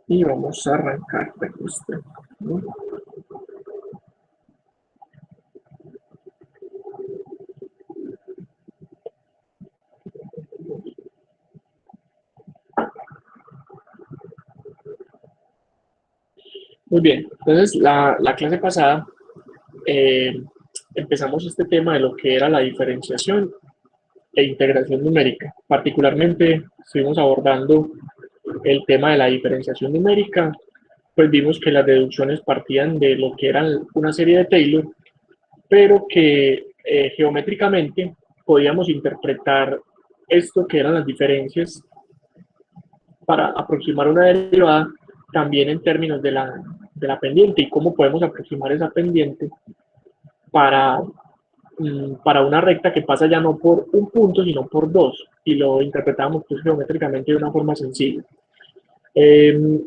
Y vamos a arrancar registro. Muy bien, entonces la clase pasada eh, empezamos este tema de lo que era la diferenciación e integración numérica. Particularmente estuvimos abordando el tema de la diferenciación numérica, pues vimos que las deducciones partían de lo que eran una serie de Taylor, pero que geométricamente podíamos interpretar esto que eran las diferencias para aproximar una derivada también en términos de la pendiente y cómo podemos aproximar esa pendiente para, para una recta que pasa ya no por un punto, sino por dos, y lo interpretamos pues, geométricamente de una forma sencilla. Eh,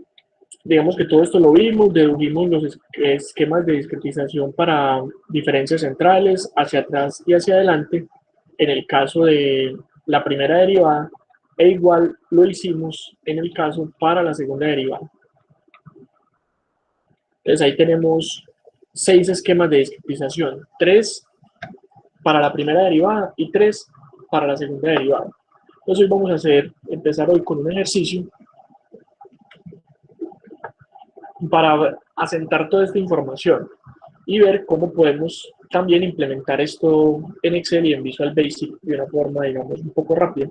digamos que todo esto lo vimos, dedujimos los esquemas de discretización para diferencias centrales, hacia atrás y hacia adelante, en el caso de la primera derivada, e igual lo hicimos en el caso para la segunda derivada. Entonces ahí tenemos 6 esquemas de discretización, 3 para la primera derivada y 3 para la segunda derivada. Entonces hoy vamos a empezar hoy con un ejercicio para asentar toda esta información y ver cómo podemos también implementar esto en Excel y en Visual Basic de una forma, digamos, un poco rápida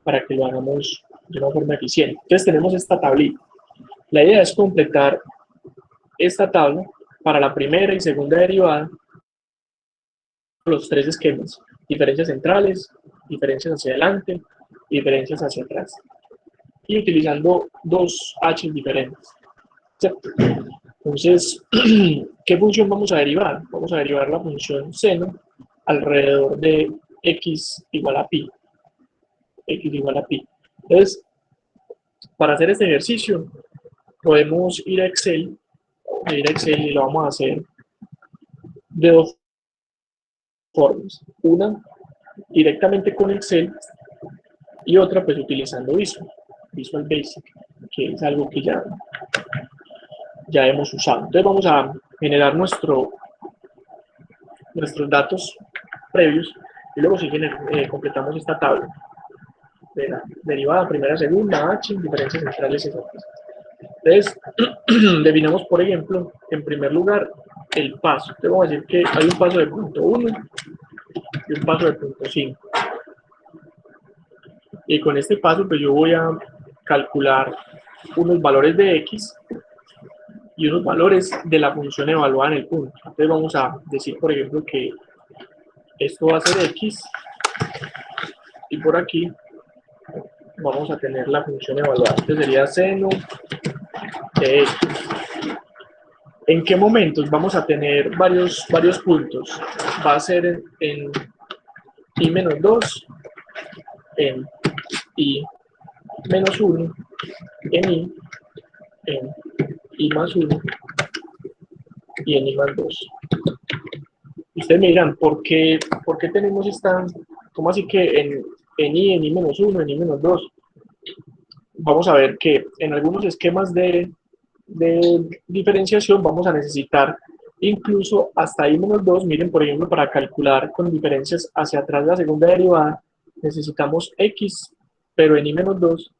para que lo hagamos de una forma eficiente. Entonces tenemos esta tablita. La idea es completar esta tabla para la primera y segunda derivada, los 3 esquemas, diferencias centrales, diferencias hacia adelante, diferencias hacia atrás, y utilizando 2 h diferentes. ¿Cierto? Entonces, ¿qué función vamos a derivar? Vamos a derivar la función seno alrededor de x igual a pi. X igual a pi. Entonces, para hacer este ejercicio, podemos ir a Excel, y lo vamos a hacer de 2 formas. Una, directamente con Excel, y otra, pues utilizando Visual Basic, que es algo que ya hemos usado. Entonces, vamos a generar nuestros datos previos y luego si completamos esta tabla de la derivada primera, segunda, h, diferencias centrales y otras. Entonces, definamos, por ejemplo, en primer lugar, el paso. Entonces, vamos a decir que hay un paso de punto 1 y un paso de punto 5. Y con este paso, pues yo voy a calcular unos valores de x y unos valores de la función evaluada en el punto. Entonces, vamos a decir, por ejemplo, que esto va a ser x y por aquí vamos a tener la función evaluada. Entonces, sería seno de x. ¿En qué momentos vamos a tener varios puntos? Va a ser en i-2, en i-1, en i+1 y en i+2. Ustedes me dirán, ¿por qué tenemos esta, cómo así que en i-1, en i-2? Vamos a ver que en algunos esquemas de diferenciación vamos a necesitar incluso hasta i-2. Miren, por ejemplo, para calcular con diferencias hacia atrás la segunda derivada, necesitamos x, pero en i-2,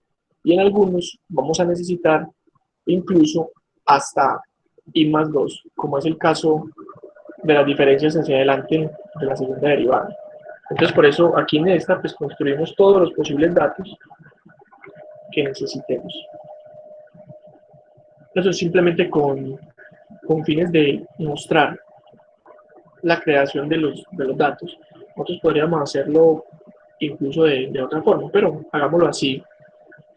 y en algunos vamos a necesitar incluso hasta i+2, como es el caso de las diferencias hacia adelante de la segunda derivada. Entonces, por eso aquí en esta, pues construimos todos los posibles datos que necesitemos. Eso es simplemente con fines de mostrar la creación de los datos. Nosotros podríamos hacerlo incluso de otra forma, pero hagámoslo así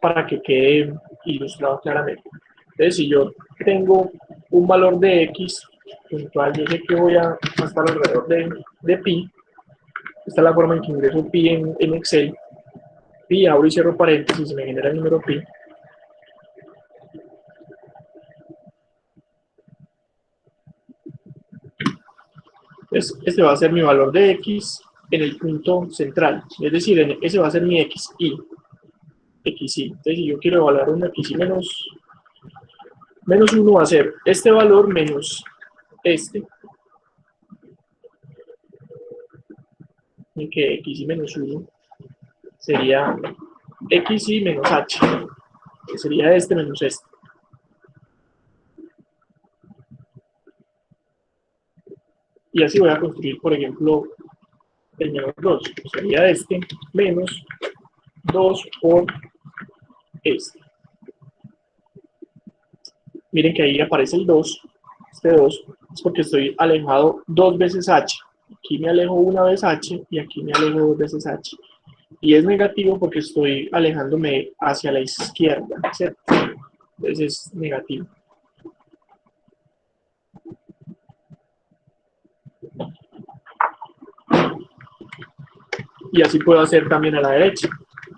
para que quede ilustrado claramente. Entonces, si yo tengo un valor de x, puntual, yo sé que voy a estar alrededor de pi. Esta es la forma en que ingreso pi en Excel. Pi, abro y cierro paréntesis, me genera el número pi. Entonces, este va a ser mi valor de x en el punto central, es decir, ese va a ser mi xi. Entonces, si yo quiero evaluar un xi menos 1 va a ser este valor menos este, en que xi menos 1 sería xi menos h, que sería este menos este. Y así voy a construir, por ejemplo, el menos 2, sería este menos 2 por este. Miren que ahí aparece el 2, este 2, es porque estoy alejado 2 veces h. Aquí me alejo una vez h y aquí me alejo 2 veces h. Y es negativo porque estoy alejándome hacia la izquierda, ¿cierto? Entonces es negativo. Y así puedo hacer también a la derecha.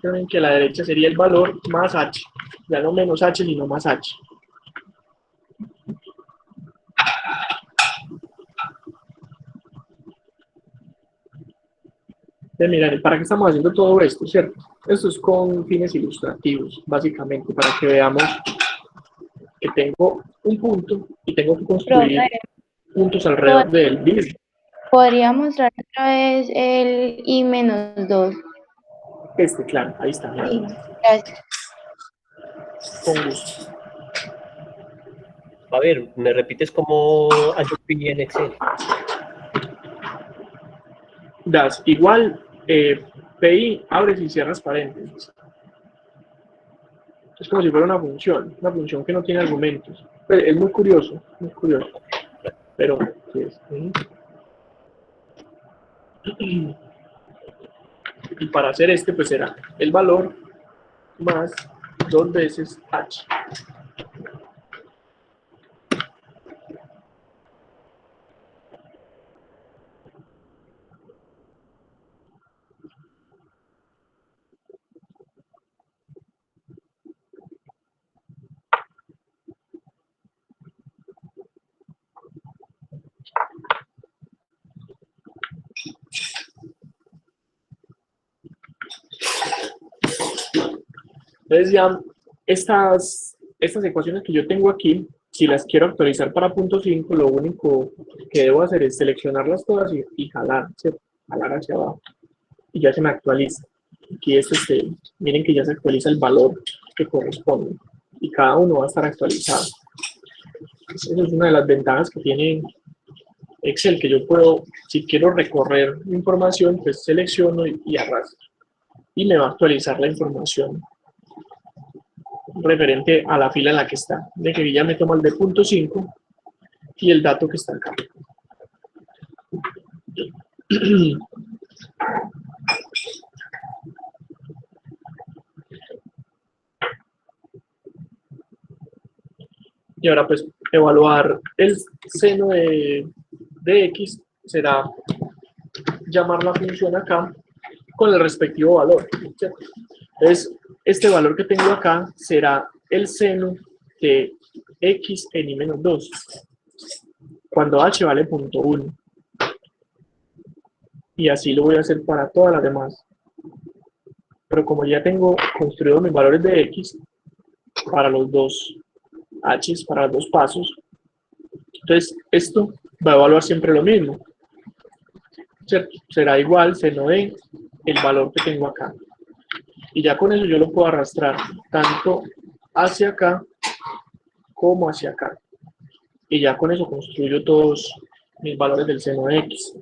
Ven que a la derecha sería el valor más h, ya no menos h, sino más h. Entonces, miren, ¿para qué estamos haciendo todo esto, cierto? Esto es con fines ilustrativos, básicamente, para que veamos que tengo un punto y tengo que construir puntos alrededor de él mismo. ¿Podría mostrar otra vez el i menos 2? Claro, ahí está. Sí, gracias. Con gusto. A ver, ¿me repites cómo hace pi en Excel? Das igual pi, abres y cierras paréntesis. Es como si fuera una función que no tiene argumentos. Pero es muy curioso, pero sí es. Y para hacer pues será el valor más 2 veces h. Entonces ya estas ecuaciones que yo tengo aquí, si las quiero actualizar para punto 5, lo único que debo hacer es seleccionarlas todas y jalar, ¿cierto? Jalar hacia abajo. Y ya se me actualiza. Aquí miren que ya se actualiza el valor que corresponde. Y cada uno va a estar actualizado. Esa es una de las ventajas que tiene Excel, que yo puedo, si quiero recorrer información, pues selecciono y arrastro. Y me va a actualizar la información referente a la fila en la que está. De que ya me tomo el de punto 5 y el dato que está acá. Y ahora pues evaluar el seno de x será llamar la función acá con el respectivo valor, ¿cierto? Entonces, este valor que tengo acá será el seno de x en i menos 2, cuando h vale 0.1. Y así lo voy a hacer para todas las demás. Pero como ya tengo construido mis valores de x para los dos h's, para los dos pasos, entonces esto va a evaluar siempre lo mismo, ¿cierto? Será igual seno de el valor que tengo acá. Y ya con eso yo lo puedo arrastrar tanto hacia acá como hacia acá. Y ya con eso construyo todos mis valores del seno de x.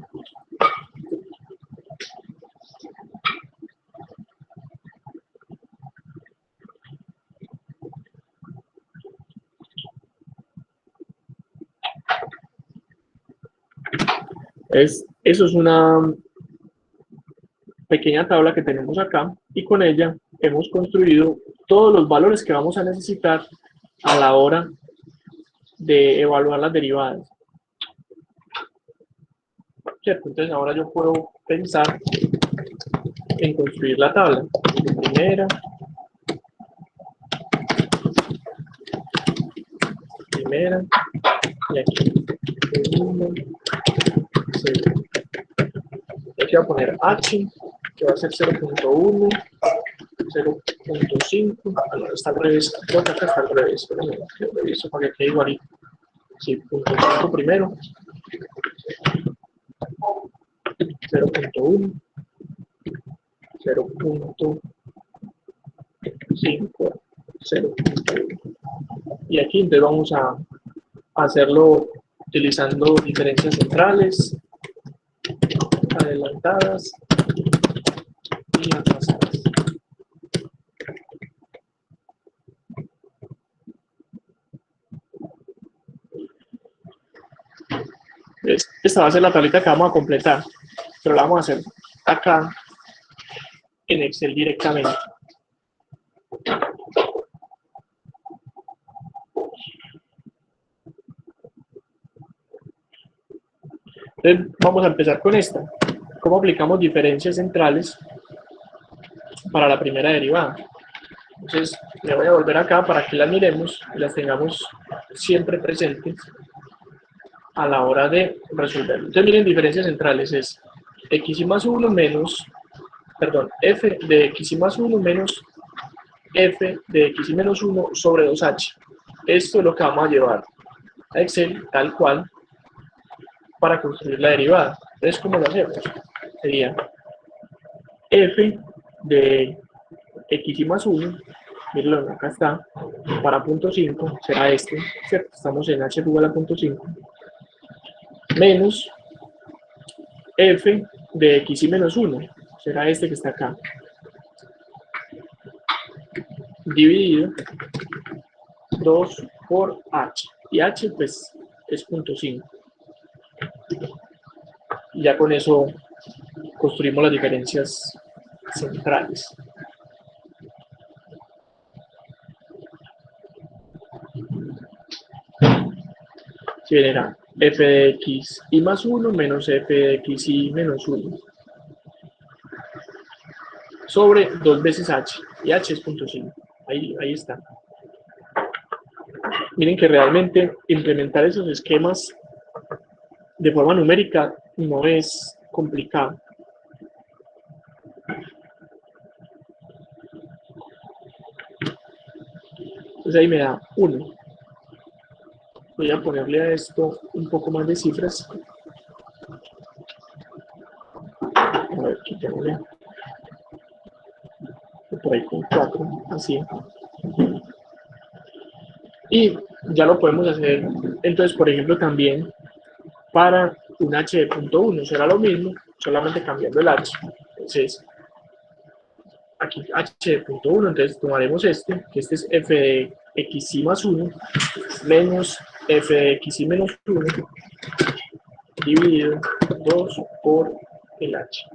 Eso es una pequeña tabla que tenemos acá y con ella hemos construido todos los valores que vamos a necesitar a la hora de evaluar las derivadas. ¿Cierto? Entonces ahora yo puedo pensar en construir la tabla de primera y aquí segunda, segunda. aquí voy a poner h, que va a ser 0.1, 0.5, no, está al revés, creo que acá está al revés, pero no, lo reviso para que quede igualito. Sí, 0.5 primero, 0.1, 0.5, 0.1. Y aquí entonces vamos a hacerlo utilizando diferencias centrales, adelantadas y atrasadas. Esta va a ser la tablita que vamos a completar, pero la vamos a hacer acá en Excel directamente. Entonces vamos a empezar con esta. ¿Cómo aplicamos diferencias centrales para la primera derivada? Entonces me voy a volver acá para que las miremos y las tengamos siempre presentes a la hora de resolverlo. Entonces miren, diferencias centrales es x y más 1 menos, perdón, f de x y más 1 menos f de x y menos 1 sobre 2h. Esto es lo que vamos a llevar a Excel tal cual para construir la derivada. Entonces, ¿cómo lo hacemos? Sería f de x y más 1, miren, acá está, para punto 5, será este, ¿cierto? Estamos en h igual a punto 5, menos f de x y menos 1, será este que está acá, dividido 2 por h, y h pues es punto 5. Y ya con eso construimos las diferencias centrales. Si bien era f de x y más 1 menos f de x y menos 1 sobre 2 veces h, y h es punto 5. Ahí está. Miren que realmente implementar esos esquemas de forma numérica no es complicado. Entonces ahí me da 1. Voy a ponerle a esto un poco más de cifras. A ver, quitémosle por ahí con 4, así. Y ya lo podemos hacer, entonces, por ejemplo, también para un h de punto 1. Será lo mismo, solamente cambiando el h. Entonces, aquí h de punto 1, entonces tomaremos este, que este es f de x y más 1, menos f de x y menos 1, dividido 2 por el h.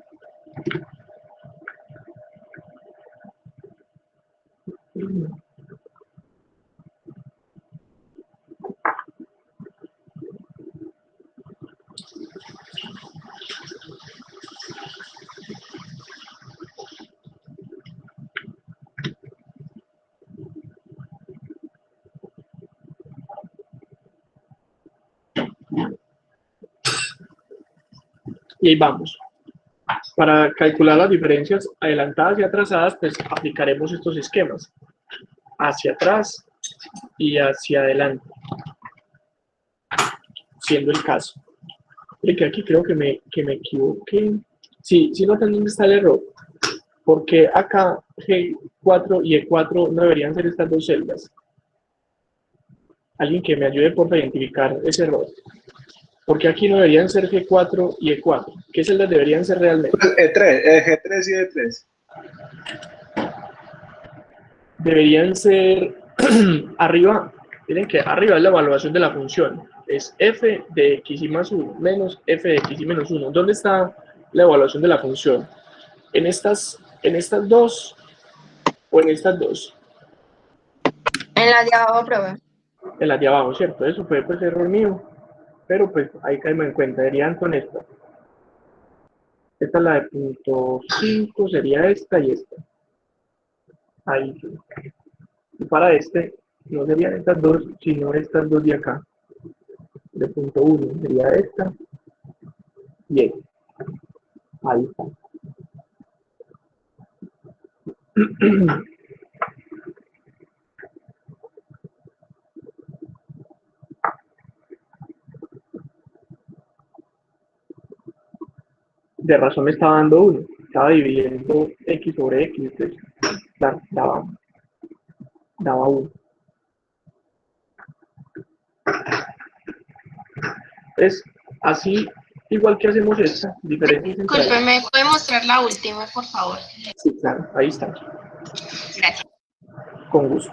Y ahí vamos. Para calcular las diferencias adelantadas y atrasadas, pues aplicaremos estos esquemas. Hacia atrás y hacia adelante. Siendo el caso. Porque aquí creo que me equivoqué. Sí, notan dónde está el error. Porque acá G4 y E4 no deberían ser estas dos celdas. Alguien que me ayude por identificar ese error. Porque aquí no deberían ser G4 y E4. ¿Qué celdas deberían ser realmente? E3, G3 y E3. Deberían ser arriba. Miren que arriba es la evaluación de la función. Es f de x y más 1 menos f de x y menos 1. ¿Dónde está la evaluación de la función? ¿En estas dos o en estas dos? En la de abajo, profe. En las de abajo, ¿cierto? Eso fue pues error mío. Pero pues ahí caemos en cuenta. Deberían con esta. Esta es la de punto 5, sería esta y esta. Ahí sí. Y para este, no serían estas dos, sino estas dos de acá. De punto 1 sería esta y esta. Ahí está. De razón me estaba dando 1. Estaba dividiendo x sobre x. Entonces, claro, daba 1. Entonces, así, igual que hacemos esta diferencia central. Disculpe, ¿me puede mostrar la última, por favor? Sí, claro, ahí está. Gracias. Con gusto.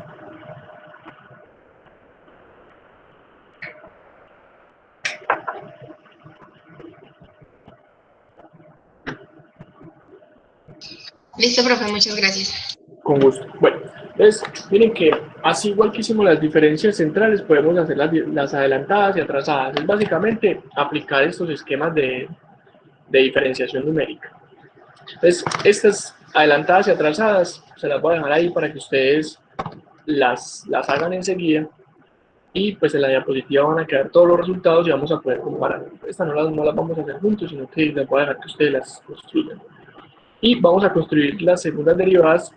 Listo, profe, muchas gracias. Con gusto. Bueno, entonces, miren que así igual que hicimos las diferencias centrales, podemos hacer las adelantadas y atrasadas. Es básicamente aplicar estos esquemas de diferenciación numérica. Entonces, estas adelantadas y atrasadas se las voy a dejar ahí para que ustedes las hagan enseguida. Y pues en la diapositiva van a quedar todos los resultados y vamos a poder comparar. Estas no las vamos a hacer juntos, sino que les voy a dejar que ustedes las construyan. Y vamos a construir las segundas derivadas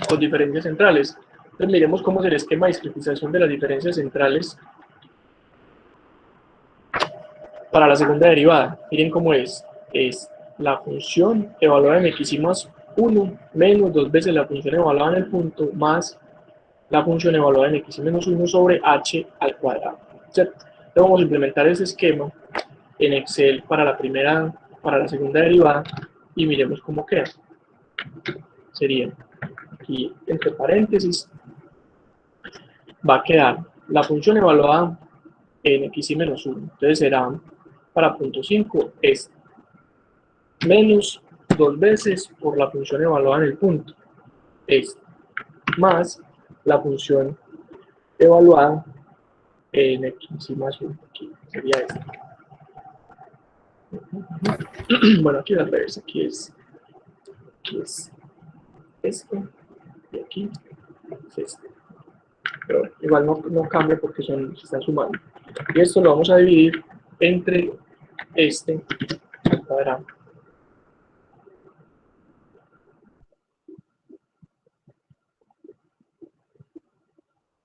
con diferencias centrales. Entonces miremos cómo es el esquema de discretización de las diferencias centrales para la segunda derivada. Miren cómo es. Es la función evaluada en x más 1 menos 2 veces la función evaluada en el punto más la función evaluada en x menos 1 sobre h al cuadrado. ¿Cierto? Entonces vamos a implementar ese esquema en Excel para la segunda derivada y miremos cómo queda. Sería aquí entre paréntesis va a quedar la función evaluada en x menos 1. Entonces será para punto 5 es menos 2 veces por la función evaluada en el punto. Es más la función evaluada en x más 1. Aquí sería esta. Bueno, aquí es al revés. Aquí es esto y aquí es este. Pero igual no cambia porque se están sumando. Y esto lo vamos a dividir entre este al cuadrado.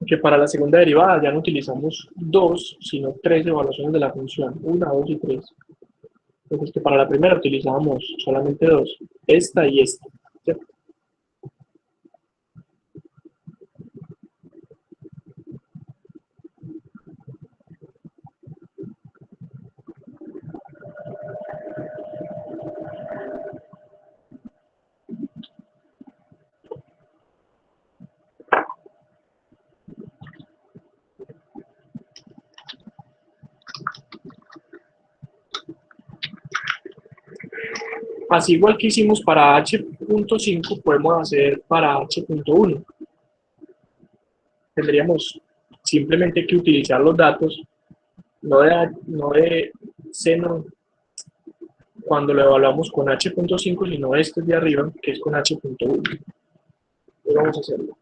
Que para la segunda derivada ya no utilizamos 2, sino 3 evaluaciones de la función, 1, 2 y 3. Entonces que para la primera utilizábamos solamente 2, esta y esta. ¿Cierto? Así igual que hicimos para h.5, podemos hacer para h.1. Tendríamos simplemente que utilizar los datos, no de seno cuando lo evaluamos con h.5, sino este de arriba, que es con h.1. Entonces vamos a hacerlo.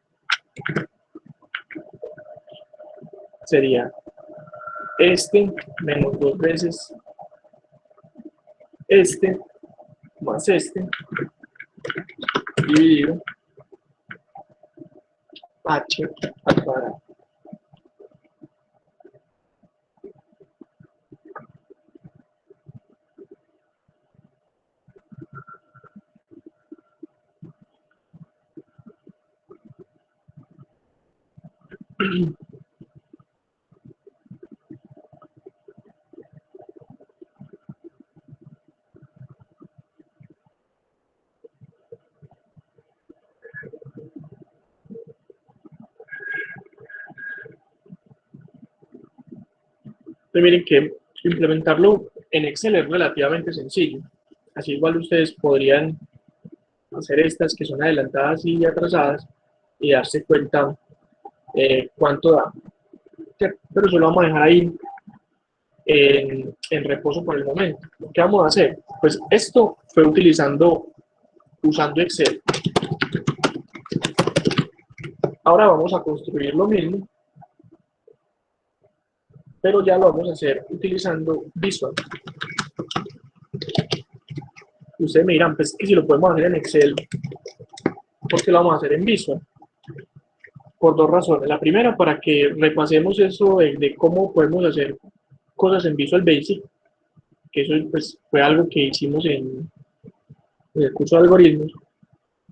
Sería este menos 2 veces este más este dividido h al cuadrado. Miren que implementarlo en Excel es relativamente sencillo. Así igual ustedes podrían hacer estas que son adelantadas y atrasadas y darse cuenta cuánto da. Pero eso lo vamos a dejar ahí en reposo por el momento. ¿Qué vamos a hacer? Pues esto fue usando Excel. Ahora vamos a construir lo mismo, pero ya lo vamos a hacer utilizando Visual. Ustedes me dirán, pues que si lo podemos hacer en Excel, ¿por qué lo vamos a hacer en Visual? Por dos razones. La primera, para que repasemos eso de cómo podemos hacer cosas en Visual Basic, que eso pues, fue algo que hicimos en el curso de algoritmos.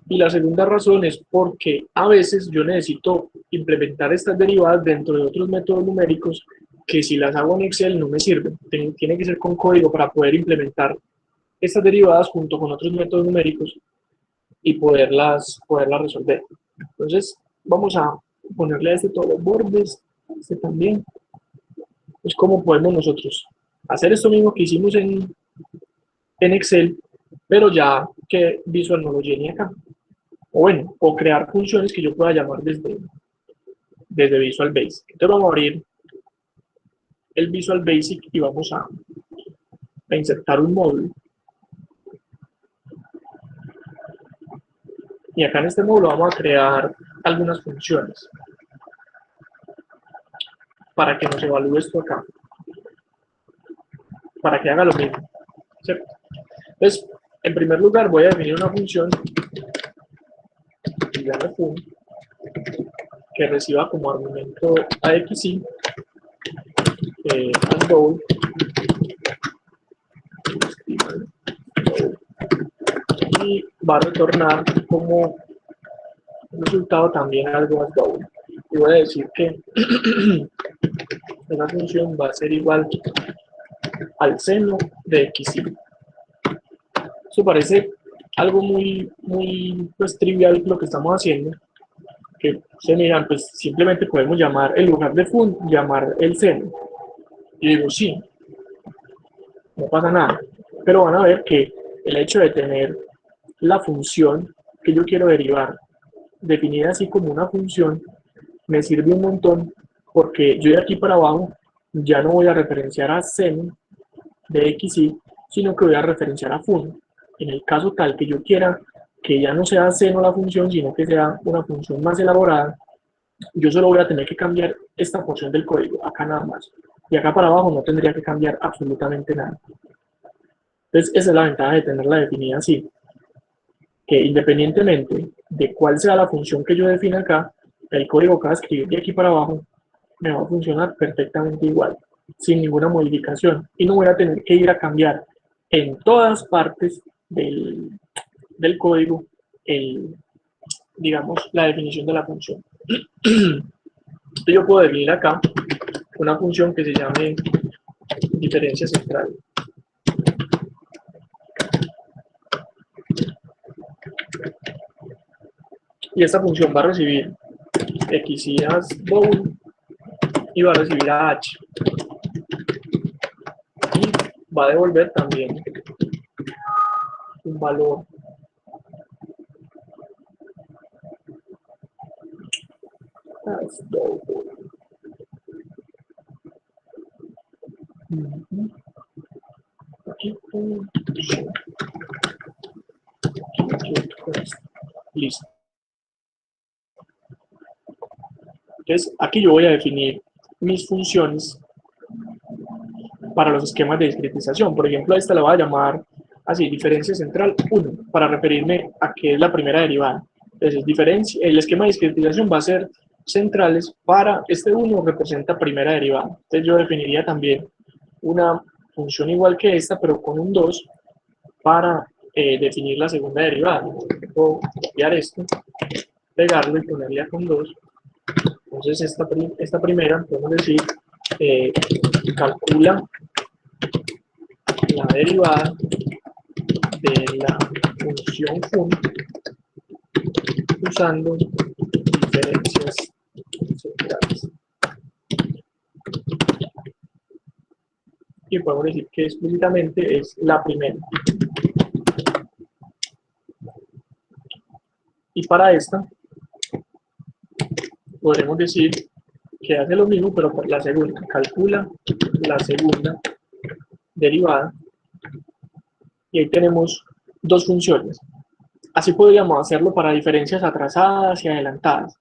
Y la segunda razón es porque a veces yo necesito implementar estas derivadas dentro de otros métodos numéricos que si las hago en Excel no me sirven. Tiene que ser con código para poder implementar estas derivadas junto con otros métodos numéricos y poderlas resolver. Entonces, vamos a ponerle a este todos los bordes, este también. Es como podemos nosotros hacer esto mismo que hicimos en Excel, pero ya que Visual no lo llene acá. O bueno, o crear funciones que yo pueda llamar desde Visual Basic. Entonces vamos a abrir el Visual Basic y vamos a insertar un módulo. Y acá en este módulo vamos a crear algunas funciones para que nos evalúe esto acá. Para que haga lo mismo. ¿Cierto? Entonces, en primer lugar voy a definir una función que llame fun, que reciba como argumento AXI, undo, y va a retornar como resultado también algo undo. Y voy a decir que esa función va a ser igual al seno de XY. Eso parece algo muy pues, trivial lo que estamos haciendo, que se miran, pues simplemente podemos llamar, en lugar de fun, llamar el seno. Y digo, sí, no pasa nada. Pero van a ver que el hecho de tener la función que yo quiero derivar definida así como una función me sirve un montón, porque yo de aquí para abajo ya no voy a referenciar a seno de XY, sino que voy a referenciar a fun. En el caso tal que yo quiera que ya no sea seno la función, sino que sea una función más elaborada, yo solo voy a tener que cambiar esta porción del código, acá nada más. Y acá para abajo no tendría que cambiar absolutamente nada. Entonces, esa es la ventaja de tenerla definida así. Que independientemente de cuál sea la función que yo defina acá, el código que va a escribir de aquí para abajo me va a funcionar perfectamente igual, sin ninguna modificación. Y no voy a tener que ir a cambiar en todas partes del código, digamos, la definición de la función. Yo puedo definir acá una función que se llame diferencia central. Y esta función va a recibir x as bool y va a recibir a h. Y va a devolver también un valor as bool. Listo. Entonces, aquí yo voy a definir mis funciones para los esquemas de discretización. Por ejemplo, a esta la voy a llamar así, diferencia central 1, para referirme a que es la primera derivada. Entonces, el esquema de discretización va a ser centrales para este 1 representa primera derivada. Entonces, yo definiría también una función igual que esta, pero con un 2 para definir la segunda derivada. Puedo copiar esto, pegarlo y ponerle con 2. Entonces, esta primera, podemos decir, calcula la derivada de la función fun usando diferencias centrales. Y podemos decir que explícitamente es la primera. Y para esta, podremos decir que hace lo mismo, pero por la segunda. Calcula la segunda derivada. Y ahí tenemos dos funciones. Así podríamos hacerlo para diferencias atrasadas y adelantadas.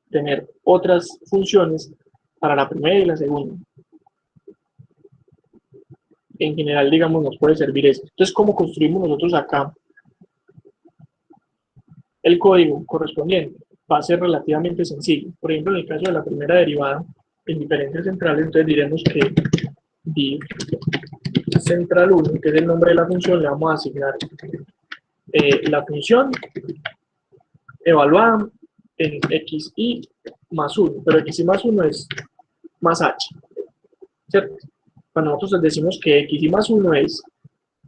Tener otras funciones para la primera y la segunda. en general, digamos, nos puede servir eso. Entonces, ¿cómo construimos nosotros acá el código correspondiente? Va a ser relativamente sencillo. Por ejemplo, en el caso de la primera derivada en diferencias centrales, entonces diremos que div central 1, que es el nombre de la función, le vamos a asignar la función evaluada en xi más 1, pero xi más 1 es más h, ¿cierto? Cuando nosotros decimos que xi más 1 es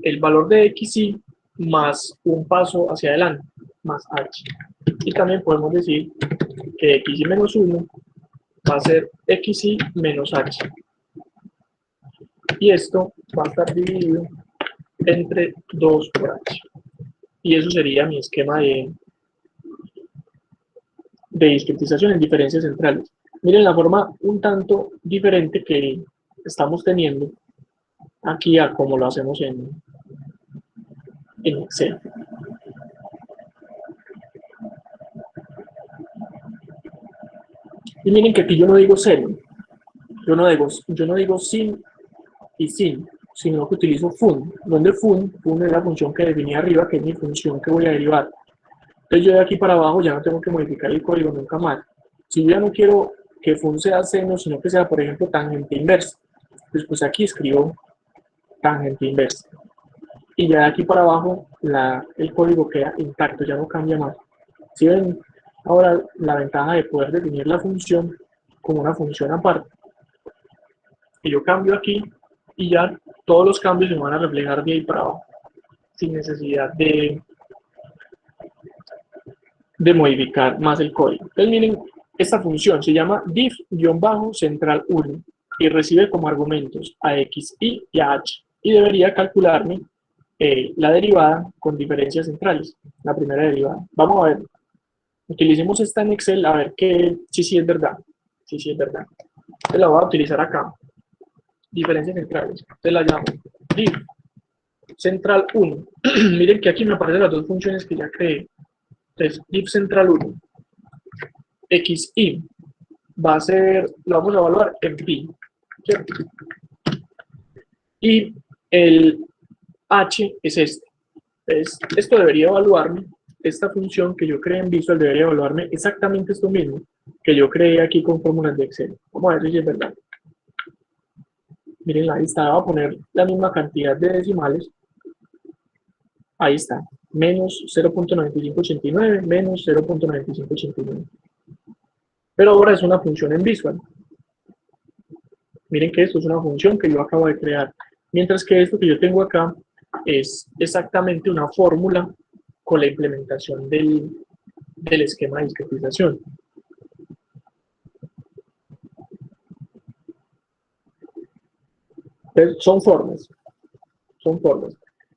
el valor de xi más un paso hacia adelante, más h. Y también podemos decir que xi menos 1 va a ser xi menos h. Y esto va a estar dividido entre 2 por h. Y eso sería mi esquema de discretización en diferencias centrales. Miren la forma un tanto diferente que estamos teniendo aquí a como lo hacemos en Excel. Y miren que aquí yo no digo cero, yo no digo sin y sin, sino que utilizo fun, donde fun es la función que definí arriba, que es mi función que voy a derivar. Entonces yo de aquí para abajo ya no tengo que modificar el código nunca más. Si yo ya no quiero que fun sea seno, sino que sea, por ejemplo, tangente inversa, pues aquí escribo tangente inversa. Y ya de aquí para abajo el código queda intacto, ya no cambia más. Si ven ahora la ventaja de poder definir la función como una función aparte. Y yo cambio aquí y ya todos los cambios se van a reflejar de ahí para abajo, sin necesidad de modificar más el código. Entonces miren, esta función se llama div-central1 y recibe como argumentos a xi y a h y debería calcularme la derivada con diferencias centrales, la primera derivada. Vamos a ver, utilicemos esta en Excel a ver si es verdad. Si es verdad. Entonces la voy a utilizar acá. Diferencias centrales. Entonces la llamo div central 1. Miren que aquí me aparecen las dos funciones que ya creé. Entonces, div central 1, xi, va a ser, lo vamos a evaluar en pi, ¿cierto? Y el h es este. Entonces, esto debería evaluarme, esta función que yo creé en Visual debería evaluarme exactamente esto mismo que yo creé aquí con fórmulas de Excel. Vamos a ver si es verdad. Miren, ahí está, voy a poner la misma cantidad de decimales. Ahí está, menos 0.9589, menos 0.9589. Pero ahora es una función en Visual. Miren que esto es una función que yo acabo de crear. Mientras que esto que yo tengo acá es exactamente una fórmula con la implementación del esquema de discretización. Entonces, son formas.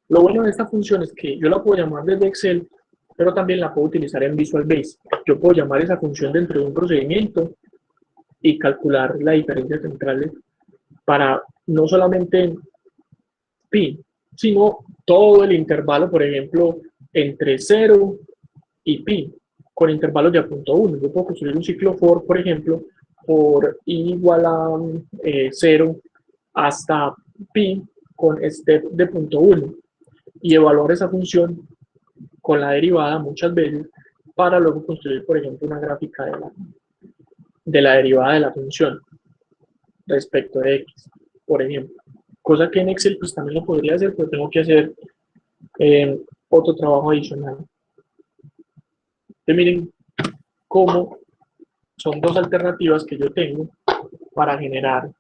Lo bueno de esta función es que yo la puedo llamar desde Excel, pero también la puedo utilizar en Visual Basic. Yo puedo llamar esa función dentro de un procedimiento y calcular la diferencia central para no solamente pi, sino todo el intervalo, por ejemplo, entre 0 y pi, con intervalos de a punto 1. Yo puedo construir un ciclo for, por ejemplo, por i igual a 0 hasta pi con step de punto 1 y evaluar esa función con la derivada muchas veces para luego construir, por ejemplo, una gráfica de la derivada de la función respecto de x, por ejemplo. Cosa que en Excel pues también lo podría hacer, pero tengo que hacer otro trabajo adicional. Entonces miren cómo son dos alternativas que yo tengo para generar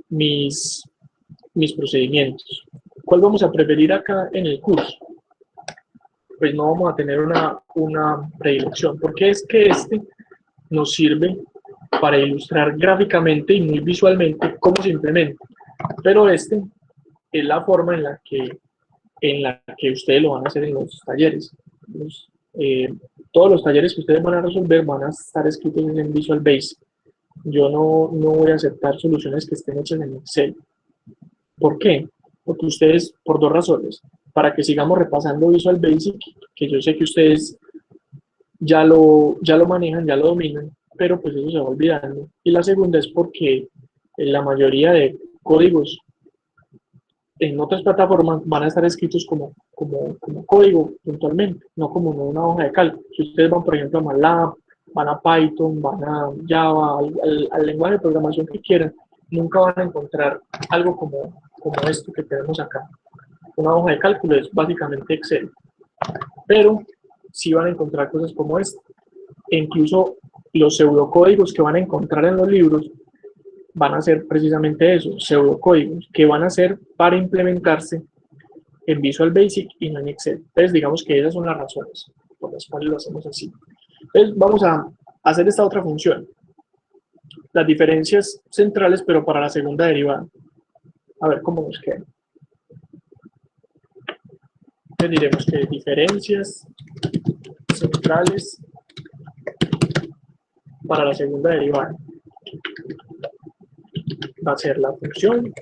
mis procedimientos. ¿Cuál vamos a preferir acá en el curso? Pues no vamos a tener una predilección, porque es que este nos sirve para ilustrar gráficamente y muy visualmente cómo se implementa. Pero este es la forma en la que ustedes lo van a hacer en los talleres. Todos los talleres que ustedes van a resolver van a estar escritos en Visual Basic. Yo no voy a aceptar soluciones que estén hechas en Excel. ¿Por qué? Porque ustedes, por dos razones. Para que sigamos repasando Visual Basic, que yo sé que ustedes ya lo manejan, ya lo dominan, pero pues eso se va olvidando. Y la segunda es porque la mayoría de códigos en otras plataformas van a estar escritos como código puntualmente, no como una hoja de cálculo. Si ustedes van, por ejemplo, a MATLAB, van a Python, van a Java, al lenguaje de programación que quieran, nunca van a encontrar algo como esto que tenemos acá. Una hoja de cálculo es básicamente Excel, pero sí van a encontrar cosas como esta. E incluso los pseudocódigos que van a encontrar en los libros van a ser precisamente eso, pseudocódigos, que van a ser para implementarse en Visual Basic y no en Excel. Entonces, digamos que esas son las razones por las cuales lo hacemos así. Entonces, vamos a hacer esta otra función. Las diferencias centrales, pero para la segunda derivada. A ver cómo nos queda. Entonces, diremos que diferencias centrales para la segunda derivada va a ser la función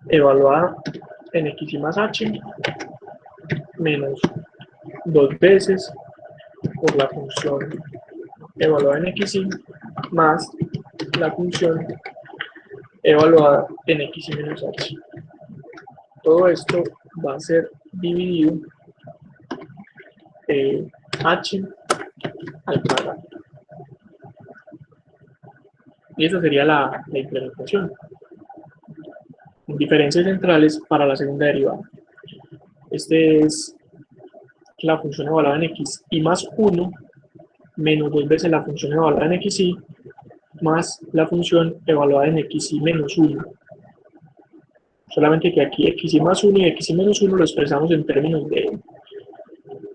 evaluada en x y más h menos 2 veces por la función evaluada en x y más la función evaluada en x y menos h. Todo esto va a ser dividido h al cuadrado. Y esa sería la implementación. Diferencias centrales para la segunda derivada. Este es la función evaluada en x y más 1 menos 2 veces la función evaluada en x y más la función evaluada en x y menos 1. Solamente que aquí x y más 1 y x y menos 1 lo expresamos en términos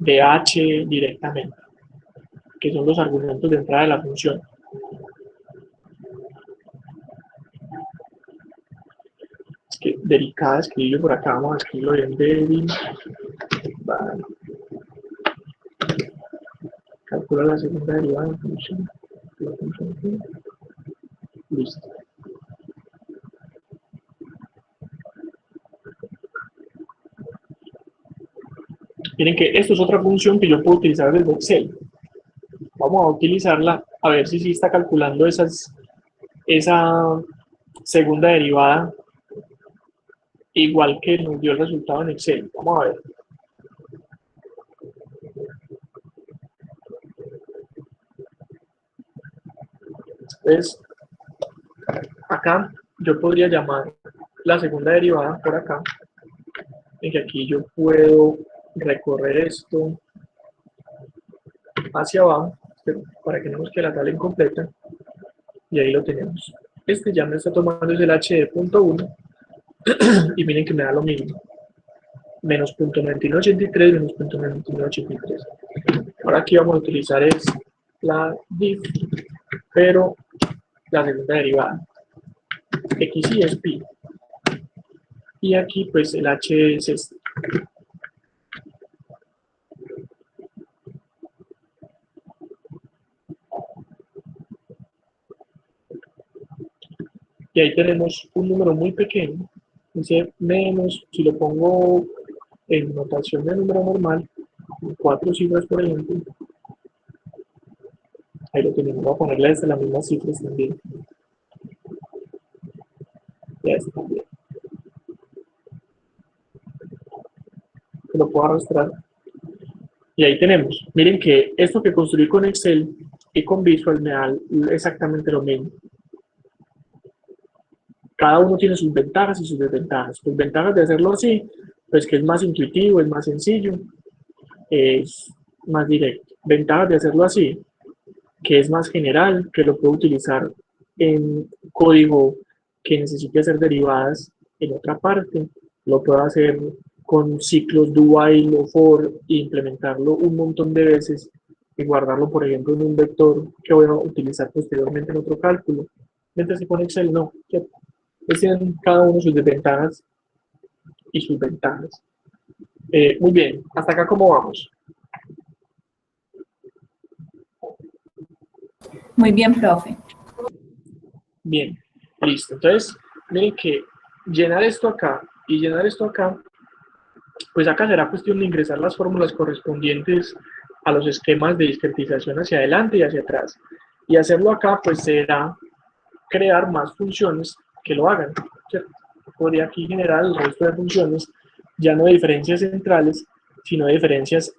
de h directamente, que son los argumentos de entrada de la función. Es que delicada escribirlo por acá, vamos a escribirlo bien débil. Vale. Calcula la segunda derivada de la función. Listo. Miren que esto es otra función que yo puedo utilizar desde Excel. Vamos a utilizarla a ver si sí está calculando esa segunda derivada igual que nos dio el resultado en Excel. Vamos a ver. Entonces, acá yo podría llamar la segunda derivada por acá, en que aquí yo puedo recorrer esto hacia abajo, para que no nos quede la tabla incompleta, y ahí lo tenemos. Este ya me está tomando es el h de punto 1, y miren que me da lo mismo, menos 0.9983 menos 0.9983. Ahora aquí vamos a utilizar es la div, pero la segunda derivada. X y es pi. Y aquí pues el h es este. Y ahí tenemos un número muy pequeño. Dice menos, si lo pongo en notación de número normal, 4 cifras por ejemplo. Ahí lo tenemos, voy a ponerle desde las mismas cifras también. Ya está también. Lo puedo arrastrar. Y ahí tenemos. Miren que esto que construí con Excel y con Visual me da exactamente lo mismo. Cada uno tiene sus ventajas y sus desventajas. Pues ventajas de hacerlo así, pues que es más intuitivo, es más sencillo, es más directo. Ventajas de hacerlo así, que es más general, que lo puedo utilizar en código que necesite hacer derivadas en otra parte. Lo puedo hacer con ciclos do while o for e implementarlo un montón de veces y guardarlo, por ejemplo, en un vector que voy a utilizar posteriormente en otro cálculo. Mientras que con Excel no. Pues tienen cada uno sus desventajas y sus ventajas. Muy bien, hasta acá ¿cómo vamos? Muy bien, profe. Bien, listo. Entonces, miren que llenar esto acá y llenar esto acá, pues acá será cuestión de ingresar las fórmulas correspondientes a los esquemas de discretización hacia adelante y hacia atrás. Y hacerlo acá, pues será crear más funciones que lo hagan, ¿cierto? podría aquí generar el resto de funciones, ya no de diferencias centrales, sino de diferencias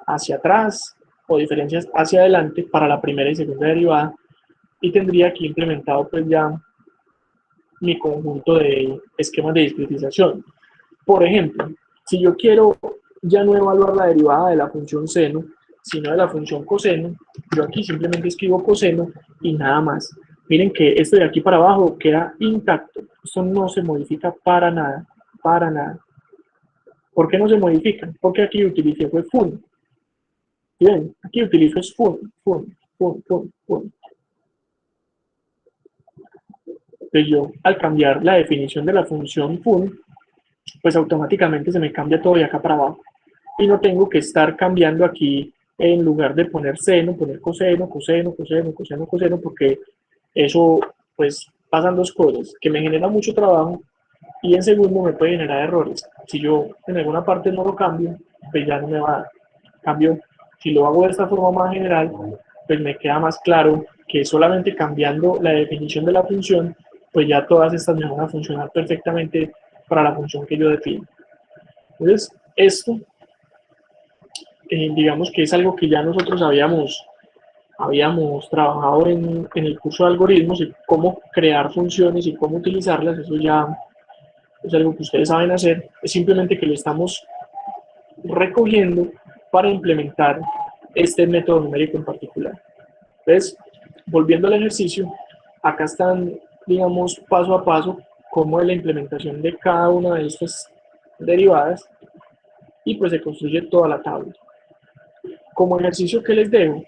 hacia atrás o diferencias hacia adelante para la primera y segunda derivada, y tendría aquí implementado pues ya mi conjunto de esquemas de discretización. Por ejemplo, si yo quiero ya no evaluar la derivada de la función seno, sino de la función coseno, yo aquí simplemente escribo coseno y nada más. Miren que esto de aquí para abajo queda intacto. Esto no se modifica para nada, para nada. ¿Por qué no se modifica? Porque aquí utilicé fue fun. Bien, aquí utilizo es fun. Entonces yo, al cambiar la definición de la función fun, pues automáticamente se me cambia todo de acá para abajo. Y no tengo que estar cambiando aquí, en lugar de poner seno, poner coseno, porque eso, pues, pasan dos cosas, que me genera mucho trabajo y en segundo me puede generar errores. Si yo en alguna parte no lo cambio, pues ya no me va a dar. Cambio, si lo hago de esta forma más general, pues me queda más claro que solamente cambiando la definición de la función, pues ya todas estas me van a funcionar perfectamente para la función que yo defino. Entonces, esto, digamos que es algo que ya nosotros habíamos trabajado en el curso de algoritmos y cómo crear funciones y cómo utilizarlas. Eso ya es algo que ustedes saben hacer, es simplemente que lo estamos recogiendo para implementar este método numérico en particular. Entonces, volviendo al ejercicio, acá están, digamos, paso a paso cómo es la implementación de cada una de estas derivadas y pues se construye toda la tabla. Como ejercicio que les dejo,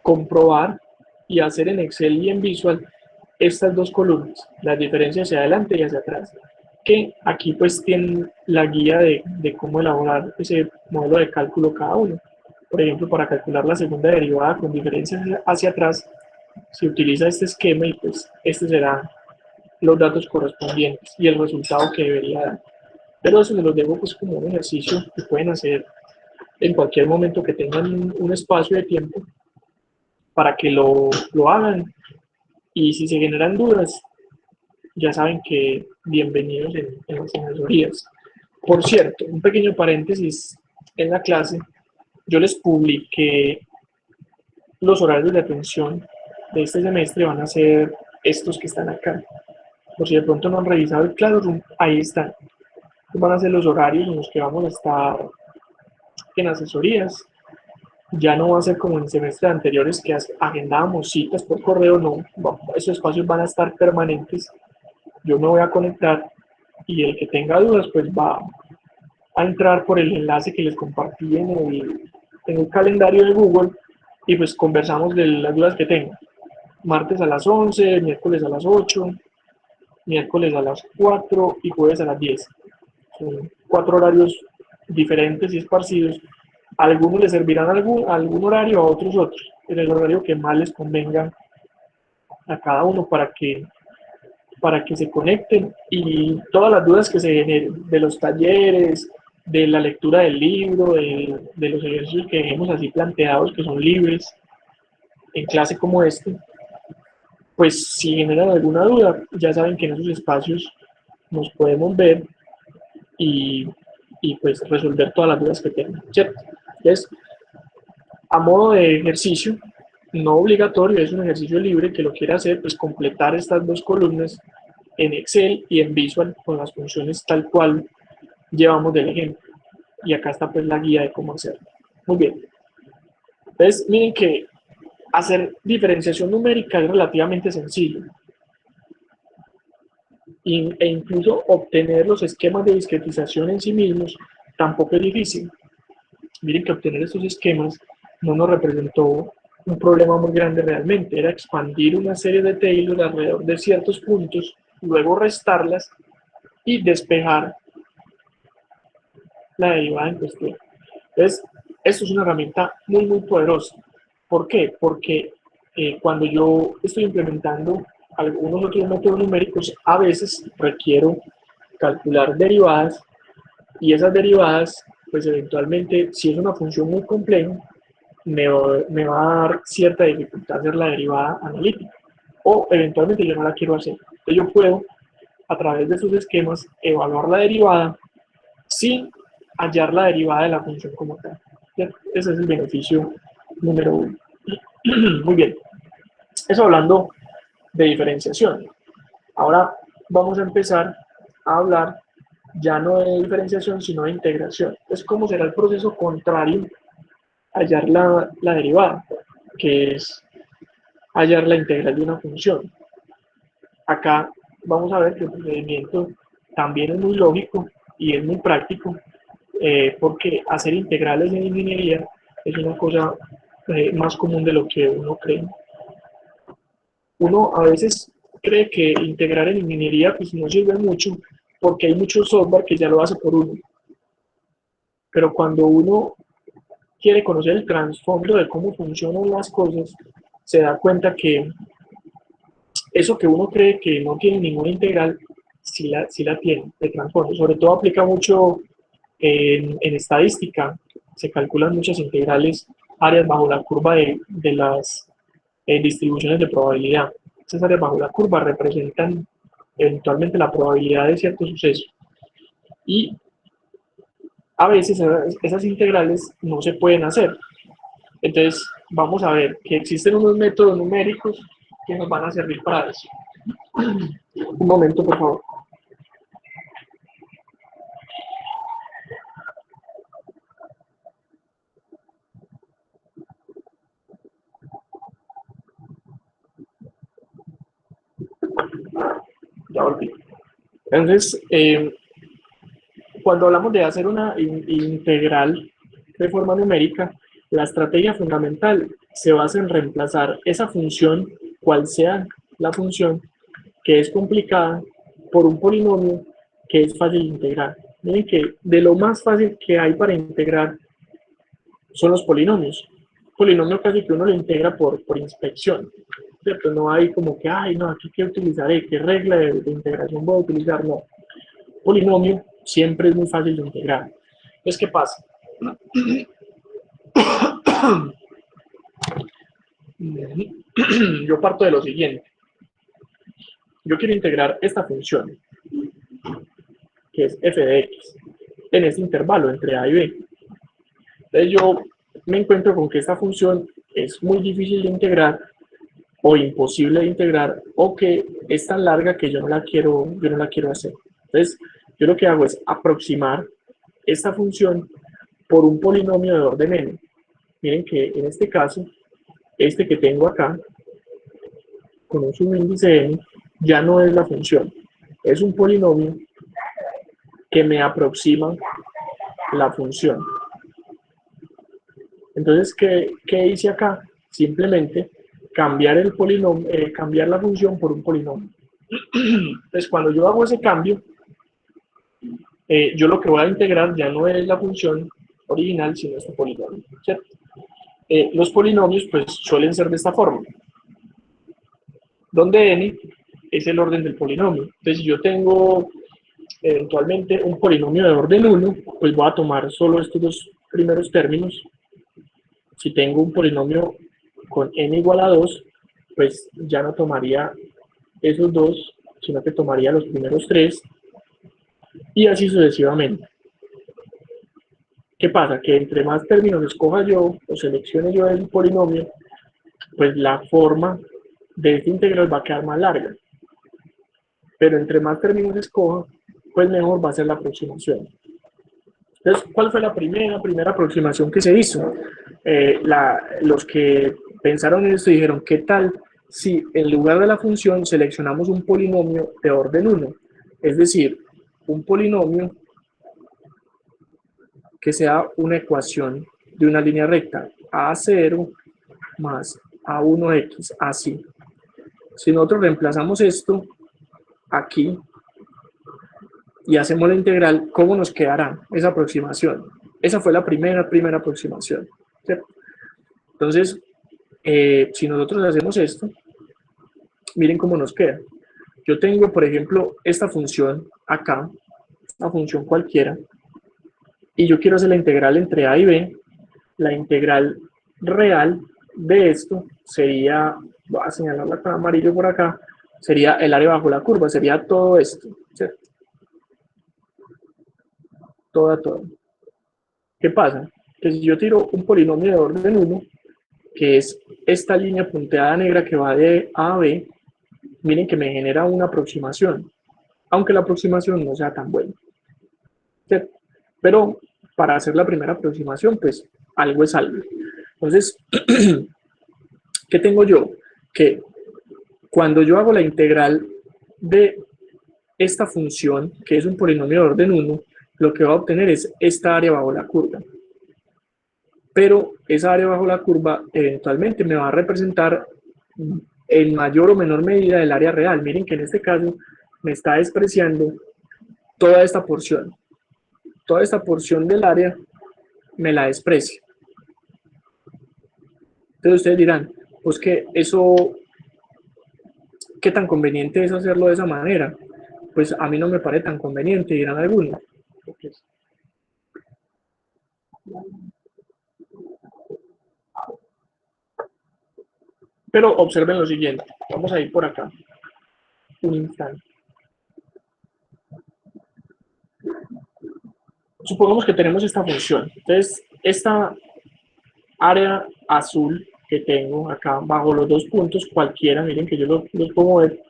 comprobar y hacer en Excel y en Visual estas dos columnas, las diferencias hacia adelante y hacia atrás, que aquí pues tienen la guía de cómo elaborar ese modelo de cálculo cada uno. Por ejemplo, para calcular la segunda derivada con diferencias hacia atrás, se utiliza este esquema y pues este será los datos correspondientes y el resultado que debería dar. Pero eso se los dejo pues como un ejercicio que pueden hacer en cualquier momento que tengan un espacio de tiempo para que lo hagan. Y si se generan dudas, ya saben que bienvenidos en las asesorías. Por cierto, un pequeño paréntesis en la clase, yo les publiqué los horarios de atención de este semestre, van a ser estos que están acá. Por si de pronto no han revisado el Classroom, ahí están. Van a ser los horarios en los que vamos a estar en asesorías. Ya no va a ser como en semestres anteriores que agendábamos citas por correo, no. Esos espacios van a estar permanentes. Yo me voy a conectar y el que tenga dudas pues va a entrar por el enlace que les compartí en el calendario de Google y pues conversamos de las dudas que tengan. Martes a las 11, miércoles a las 8, miércoles a las 4 y jueves a las 10. Son 4 horarios diferentes y esparcidos. A algunos les servirán algún horario, a otros otros, en el horario que más les convenga a cada uno para que se conecten y todas las dudas que se generen de los talleres, de la lectura del libro, de los ejercicios que dejemos así planteados, que son libres, en clase como este, pues si generan alguna duda, ya saben que en esos espacios nos podemos ver y pues resolver todas las dudas que tengan, ¿cierto? Entonces, a modo de ejercicio, no obligatorio, es un ejercicio libre que lo quiera hacer, pues completar estas dos columnas en Excel y en Visual con las funciones tal cual llevamos del ejemplo. Y acá está pues la guía de cómo hacerlo. Muy bien. Entonces, miren que hacer diferenciación numérica es relativamente sencillo. E incluso obtener los esquemas de discretización en sí mismos tampoco es difícil. Miren que obtener estos esquemas no nos representó un problema muy grande realmente. Era expandir una serie de Taylor alrededor de ciertos puntos, luego restarlas y despejar la derivada en cuestión. Entonces, esto es una herramienta muy, muy poderosa. ¿Por qué? Porque cuando yo estoy implementando algunos otros métodos numéricos, a veces requiero calcular derivadas y esas derivadas, pues eventualmente, si es una función muy compleja, me va a dar cierta dificultad hacer la derivada analítica o eventualmente yo no la quiero hacer. Entonces yo puedo a través de sus esquemas, evaluar la derivada sin hallar la derivada de la función como tal. ¿Cierto? Ese es el beneficio número 1. Muy bien. Eso hablando de diferenciación. Ahora vamos a empezar a hablar ya no de diferenciación, sino de integración. Entonces, ¿cómo será el proceso contrario a hallar la derivada? Que es hallar la integral de una función. Acá vamos a ver que el procedimiento también es muy lógico y es muy práctico, porque hacer integrales en ingeniería es una cosa más común de lo que uno cree. Uno a veces cree que integrar en ingeniería pues no sirve mucho porque hay mucho software que ya lo hace por uno. Pero cuando uno quiere conocer el trasfondo de cómo funcionan las cosas, se da cuenta que eso que uno cree que no tiene ninguna integral, sí la tiene, de trasfondo. Sobre todo aplica mucho en estadística, se calculan muchas integrales, áreas bajo la curva de las distribuciones de probabilidad. Esas áreas bajo la curva representan eventualmente la probabilidad de cierto suceso. Y a veces esas integrales no se pueden hacer. Entonces vamos a ver que existen unos métodos numéricos que nos van a servir para eso. Un momento, por favor. Ya volví. Entonces, cuando hablamos de hacer una integral de forma numérica, la estrategia fundamental se basa en reemplazar esa función, cual sea la función, que es complicada, por un polinomio que es fácil de integrar. Miren que de lo más fácil que hay para integrar son los polinomios. Polinomio casi que uno lo integra por inspección, ¿cierto? No hay como que, ay, no, aquí qué utilizaré, qué regla de integración voy a utilizar, no. Polinomio siempre es muy fácil de integrar. Entonces, ¿qué pasa? Yo parto de lo siguiente. Yo quiero integrar esta función, que es f de x, en este intervalo entre a y b. Entonces yo me encuentro con que esta función es muy difícil de integrar, o imposible de integrar, o que es tan larga que yo no la quiero hacer. Entonces, yo lo que hago es aproximar esta función por un polinomio de orden n. Miren que en este caso, este que tengo acá, con un subíndice n, ya no es la función, es un polinomio que me aproxima la función. Entonces, ¿qué hice acá? Simplemente cambiar el polinomio, cambiar la función por un polinomio. Entonces, cuando yo hago ese cambio, yo lo que voy a integrar ya no es la función original, sino este polinomio, ¿cierto? Los polinomios, pues, suelen ser de esta forma, donde n es el orden del polinomio. Entonces, si yo tengo eventualmente un polinomio de orden 1, pues voy a tomar solo estos dos primeros términos. Si tengo un polinomio con n igual a 2, pues ya no tomaría esos dos, sino que tomaría los primeros 3, y así sucesivamente. ¿Qué pasa? Que entre más términos escoja yo, o seleccione yo el polinomio, pues la forma de este integral va a quedar más larga. Pero entre más términos escoja, pues mejor va a ser la aproximación. Entonces, ¿cuál fue la primera aproximación que se hizo? Los que pensaron en esto dijeron, ¿qué tal si en lugar de la función seleccionamos un polinomio de orden 1? Es decir, un polinomio que sea una ecuación de una línea recta, a0 más a1x, así. Si nosotros reemplazamos esto aquí y hacemos la integral, ¿cómo nos quedará esa aproximación? Esa fue la primera aproximación, ¿cierto? Entonces, si nosotros hacemos esto, miren cómo nos queda. Yo tengo, por ejemplo, esta función acá, una función cualquiera, y yo quiero hacer la integral entre a y b. La integral real de esto sería, voy a señalarla con amarillo por acá, sería el área bajo la curva, sería todo esto, ¿cierto? Todo. ¿Qué pasa? Que si yo tiro un polinomio de orden 1, que es esta línea punteada negra que va de A a B, miren que me genera una aproximación, aunque la aproximación no sea tan buena, ¿cierto? Pero para hacer la primera aproximación, pues algo es algo. Entonces, ¿qué tengo yo? Que cuando yo hago la integral de esta función, que es un polinomio de orden 1, lo que va a obtener es esta área bajo la curva. Pero esa área bajo la curva eventualmente me va a representar en mayor o menor medida el área real. Miren que en este caso me está despreciando toda esta porción. Toda esta porción del área me la desprecia. Entonces ustedes dirán, pues que eso, ¿qué tan conveniente es hacerlo de esa manera? Pues a mí no me parece tan conveniente, dirán algunos. Pero observen lo siguiente, vamos a ir por acá, un instante. Supongamos que tenemos esta función, entonces esta área azul que tengo acá bajo los dos puntos, cualquiera, miren que yo los puedo mover,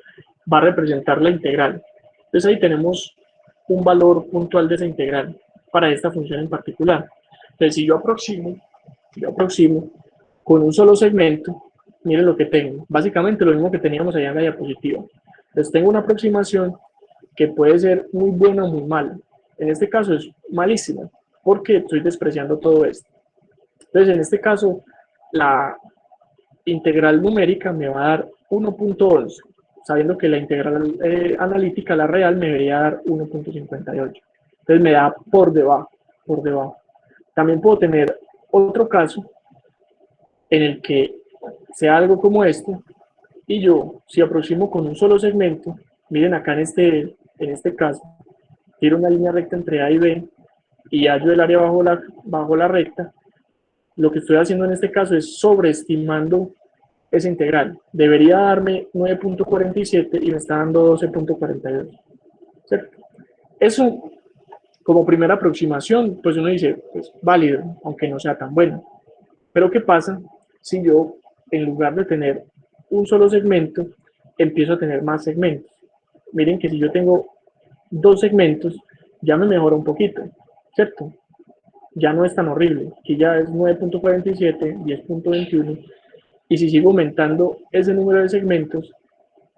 va a representar la integral. Entonces ahí tenemos un valor puntual de esa integral para esta función en particular. Entonces si yo aproximo con un solo segmento, miren lo que tengo. Básicamente lo mismo que teníamos allá en la diapositiva. Entonces tengo una aproximación que puede ser muy buena o muy mala. En este caso es malísima, porque estoy despreciando todo esto. Entonces en este caso, la integral numérica me va a dar 1.11, sabiendo que la integral analítica, la real, me debería dar 1.58. Entonces me da por debajo. También puedo tener otro caso en el que sea algo como esto, y yo, si aproximo con un solo segmento, miren acá en este caso, tiro una línea recta entre A y B, y hallo el área bajo la recta, lo que estoy haciendo en este caso es sobreestimando esa integral. Debería darme 9.47 y me está dando 12.42. ¿Cierto? Eso, como primera aproximación, pues uno dice, pues válido, aunque no sea tan bueno. Pero ¿qué pasa si yo, en lugar de tener un solo segmento, empiezo a tener más segmentos? Miren que si yo tengo dos segmentos, ya me mejora un poquito, ¿cierto? Ya no es tan horrible, que ya es 9.47, 10.21, y si sigo aumentando ese número de segmentos,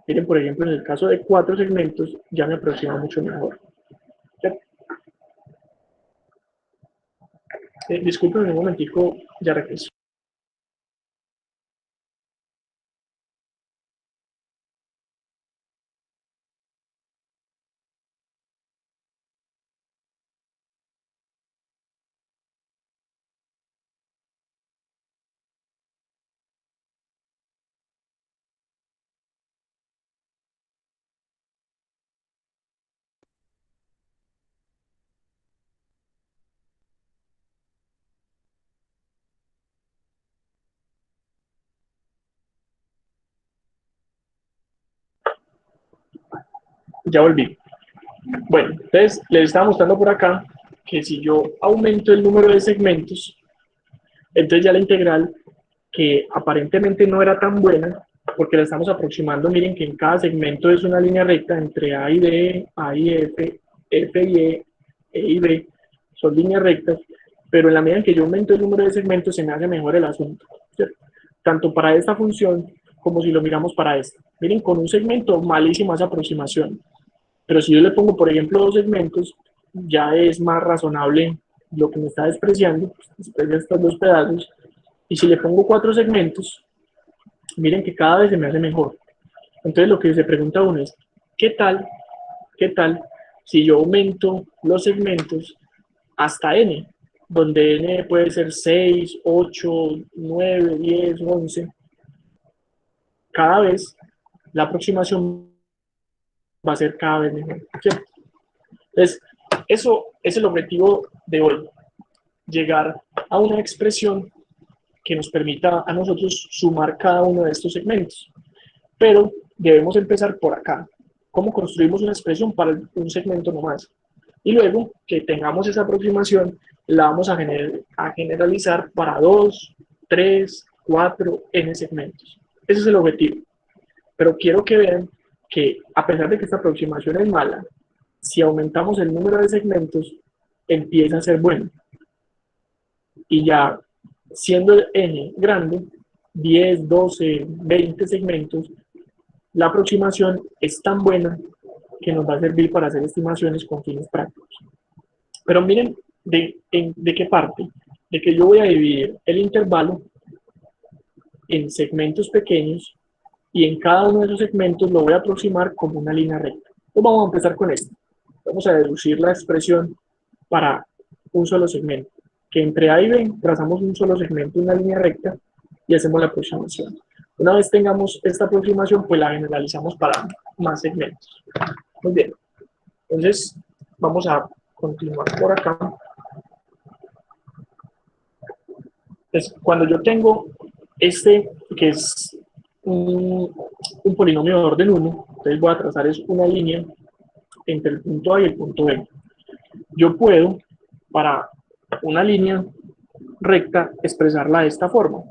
miren, por ejemplo, en el caso de 4 segmentos, ya me aproxima mucho mejor. ¿Cierto? Disculpen un momentico, ya regreso. Ya volví. Bueno, entonces les estaba mostrando por acá que si yo aumento el número de segmentos, entonces ya la integral, que aparentemente no era tan buena, porque la estamos aproximando, miren que en cada segmento es una línea recta entre A y D, A y F, F y E y B, son líneas rectas, pero en la medida en que yo aumento el número de segmentos se me hace mejor el asunto, ¿cierto? Tanto para esta función como si lo miramos para esta. Miren, con un segmento, malísima esa aproximación. Pero si yo le pongo, por ejemplo, dos segmentos, ya es más razonable lo que me está despreciando, después de estos dos pedazos. Y si le pongo 4 segmentos, miren que cada vez se me hace mejor. Entonces lo que se pregunta uno es, ¿qué tal si yo aumento los segmentos hasta n? Donde n puede ser 6, 8, 9, 10, 11. Cada vez la aproximación va a ser cada vez mejor, ¿cierto? Entonces, eso es el objetivo de hoy, llegar a una expresión que nos permita a nosotros sumar cada uno de estos segmentos. Pero debemos empezar por acá. ¿Cómo construimos una expresión para un segmento nomás? Y luego que tengamos esa aproximación, la vamos a generalizar para 2, 3, 4, n segmentos. Ese es el objetivo. Pero quiero que vean que a pesar de que esta aproximación es mala, si aumentamos el número de segmentos, empieza a ser bueno. Y ya siendo n grande, 10, 12, 20 segmentos, la aproximación es tan buena que nos va a servir para hacer estimaciones con fines prácticos. Pero miren de qué parte, de que yo voy a dividir el intervalo en segmentos pequeños y en cada uno de esos segmentos lo voy a aproximar como una línea recta. Entonces vamos a empezar con esto. Vamos a deducir la expresión para un solo segmento. Que entre A y B trazamos un solo segmento, una línea recta, y hacemos la aproximación. Una vez tengamos esta aproximación, pues la generalizamos para más segmentos. Muy bien. Entonces, vamos a continuar por acá. Entonces, cuando yo tengo este, que es un polinomio de orden 1, entonces voy a trazar es una línea entre el punto A y el punto B. Yo puedo, para una línea recta, expresarla de esta forma.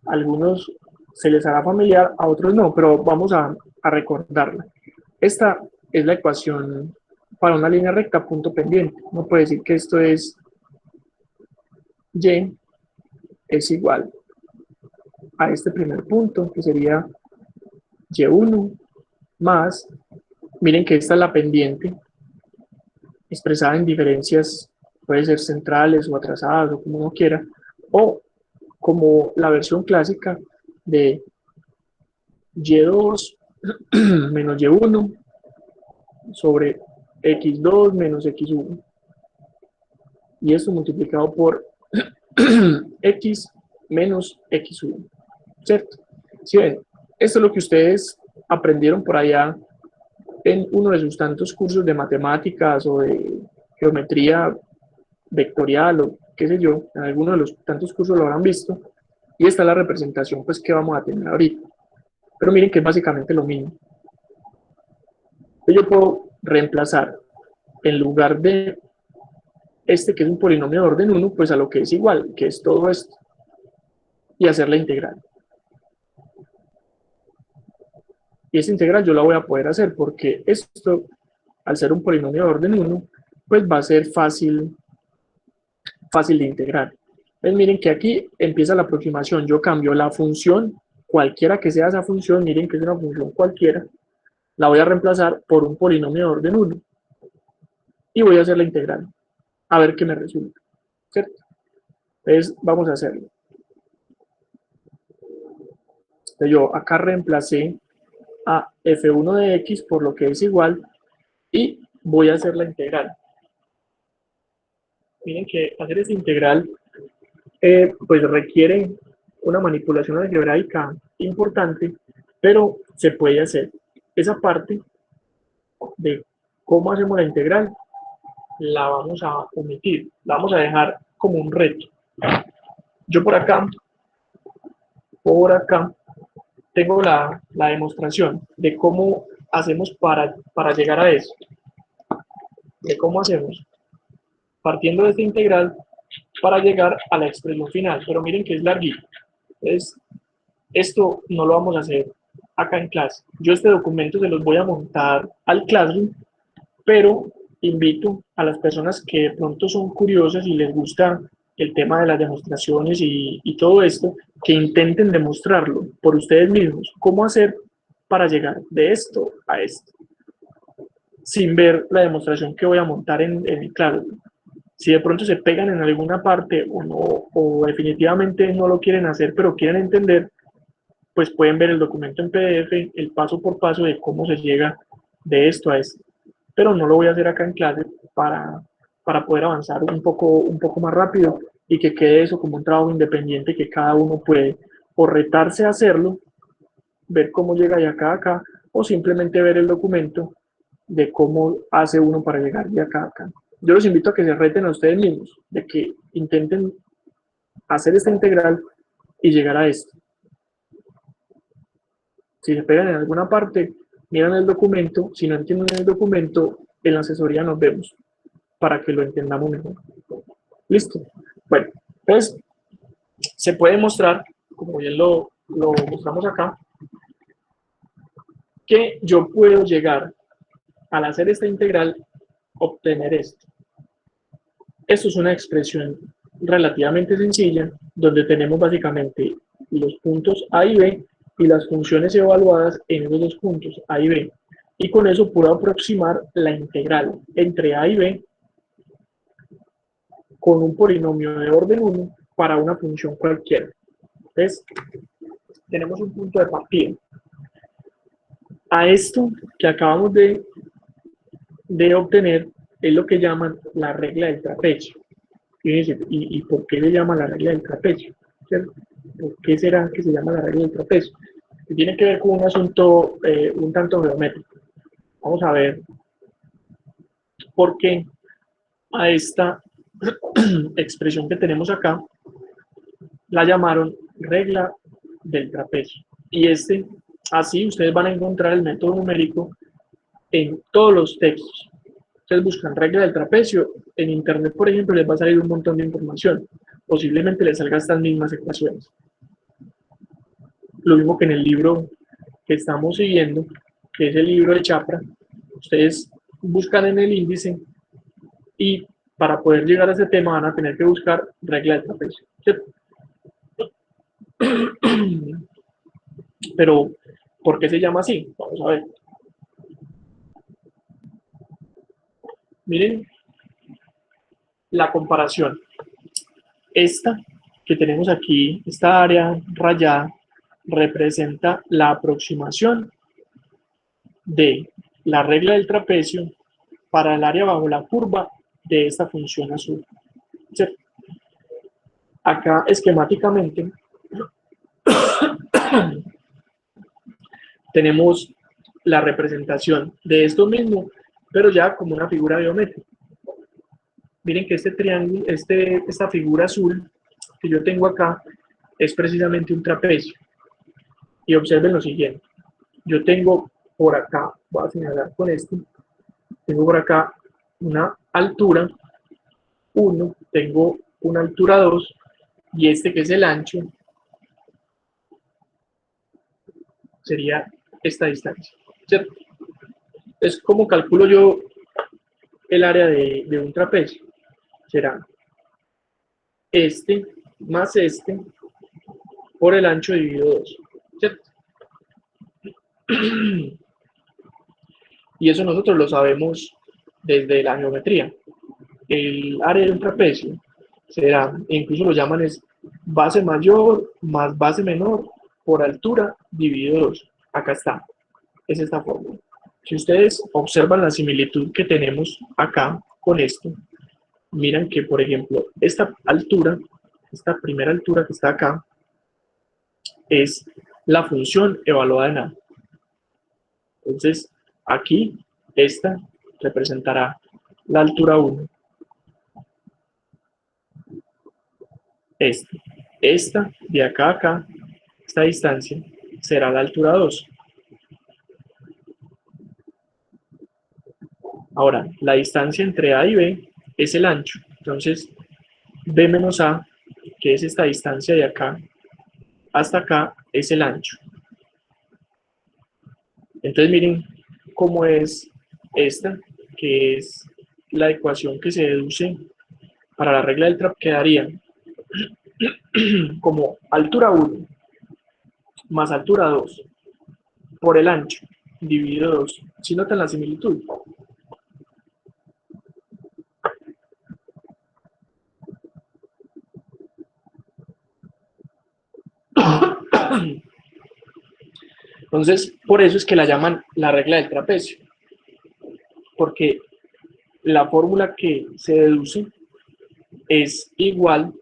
A algunos se les hará familiar, a otros no, pero vamos a recordarla. Esta es la ecuación para una línea recta, punto pendiente. Uno puede decir que esto es y es igual a este primer punto, que sería y1 más, miren que esta es la pendiente, expresada en diferencias, puede ser centrales o atrasadas o como uno quiera, o como la versión clásica de y2 menos y1 sobre x2 menos x1. Y esto multiplicado por x menos x1. ¿Cierto? Si ven, esto es lo que ustedes aprendieron por allá en uno de sus tantos cursos de matemáticas o de geometría vectorial o qué sé yo, en alguno de los tantos cursos lo habrán visto. Y esta es la representación pues que vamos a tener ahorita. Pero miren que es básicamente lo mismo. Yo puedo reemplazar en lugar de este que es un polinomio de orden 1, pues a lo que es igual, que es todo esto, y hacer la integral. Y esta integral yo la voy a poder hacer porque esto, al ser un polinomio de orden 1, pues va a ser fácil de integrar. Entonces miren que aquí empieza la aproximación. Yo cambio la función, cualquiera que sea esa función, miren que es una función cualquiera, la voy a reemplazar por un polinomio de orden 1. Y voy a hacer la integral. A ver qué me resulta. ¿Cierto? Entonces vamos a hacerlo. Entonces yo acá reemplacé a f1 de x por lo que es igual y voy a hacer la integral. Miren que hacer esta integral pues requiere una manipulación algebraica importante, pero se puede hacer. Esa parte de cómo hacemos la integral la vamos a omitir, la vamos a dejar como un reto. Yo por acá tengo la demostración de cómo hacemos para llegar a eso. De cómo hacemos partiendo de esta integral para llegar a la expresión final. Pero miren que es larguito. Entonces, esto no lo vamos a hacer acá en clase. Yo este documento se los voy a montar al Classroom, pero invito a las personas que de pronto son curiosas y les gusta el tema de las demostraciones y todo esto, que intenten demostrarlo por ustedes mismos. ¿Cómo hacer para llegar de esto a esto? Sin ver la demostración que voy a montar en el Classroom. Si de pronto se pegan en alguna parte o, no, o definitivamente no lo quieren hacer, pero quieren entender, pues pueden ver el documento en PDF, el paso por paso de cómo se llega de esto a esto. Pero no lo voy a hacer acá en clase para poder avanzar un poco más rápido y que quede eso como un trabajo independiente que cada uno puede o retarse a hacerlo, ver cómo llega de acá a acá, o simplemente ver el documento de cómo hace uno para llegar de acá a acá. Yo los invito a que se reten a ustedes mismos, de que intenten hacer esta integral y llegar a esto. Si se pegan en alguna parte, miran el documento. Si no entienden el documento, en la asesoría nos vemos para que lo entendamos mejor. ¿Listo? Bueno, entonces se puede mostrar, como bien lo mostramos acá, que yo puedo llegar, al hacer esta integral, obtener esto. Esto es una expresión relativamente sencilla, donde tenemos básicamente los puntos A y B y las funciones evaluadas en esos dos puntos, A y B. Y con eso puedo aproximar la integral entre A y B con un polinomio de orden 1 para una función cualquiera. Entonces, tenemos un punto de partida. A esto que acabamos de obtener es lo que llaman la regla del trapecio. ¿Y por qué le llaman la regla del trapecio? ¿Cierto? ¿Por qué será que se llama la regla del trapecio? Que tiene que ver con un asunto un tanto geométrico. Vamos a ver por qué a esta expresión que tenemos acá la llamaron regla del trapecio. Y así ustedes van a encontrar el método numérico en todos los textos. Ustedes buscan regla del trapecio, en internet, por ejemplo, les va a salir un montón de información. Posiblemente les salgan estas mismas ecuaciones. Lo mismo que en el libro que estamos siguiendo, que es el libro de Chapra. Ustedes buscan en el índice y para poder llegar a ese tema van a tener que buscar regla del trapecio, ¿cierto? Pero, ¿por qué se llama así? Vamos a ver. Miren la comparación. Esta que tenemos aquí, esta área rayada, representa la aproximación de la regla del trapecio para el área bajo la curva de esta función azul. ¿Cierto? Acá esquemáticamente tenemos la representación de esto mismo, pero ya como una figura geométrica. Miren que este triángulo, esta figura azul que yo tengo acá es precisamente un trapecio. Y observen lo siguiente. Yo tengo por acá, voy a señalar con esto, tengo por acá una altura 1, tengo una altura 2, y este que es el ancho sería esta distancia, ¿cierto? Es como calculo yo el área de un trapecio. Será este más este por el ancho dividido 2, ¿cierto? Y eso nosotros lo sabemos desde la geometría. El área de un trapecio será, incluso lo llaman es base mayor más base menor por altura dividido 2. Acá está, es esta fórmula. Si ustedes observan la similitud que tenemos acá con esto, miran que, por ejemplo, esta altura, esta primera altura que está acá, es la función evaluada en A. Entonces, aquí, esta representará la altura 1. Esta de acá a acá, esta distancia, será la altura 2. Ahora, la distancia entre A y B es el ancho. Entonces, B menos A, que es esta distancia de acá hasta acá, es el ancho. Entonces, miren cómo es esta, que es la ecuación que se deduce para la regla del trapecio. Quedaría como altura 1 más altura 2 por el ancho dividido 2. ¿Sí notan la similitud? Entonces, por eso es que la llaman la regla del trapecio, porque la fórmula que se deduce es igual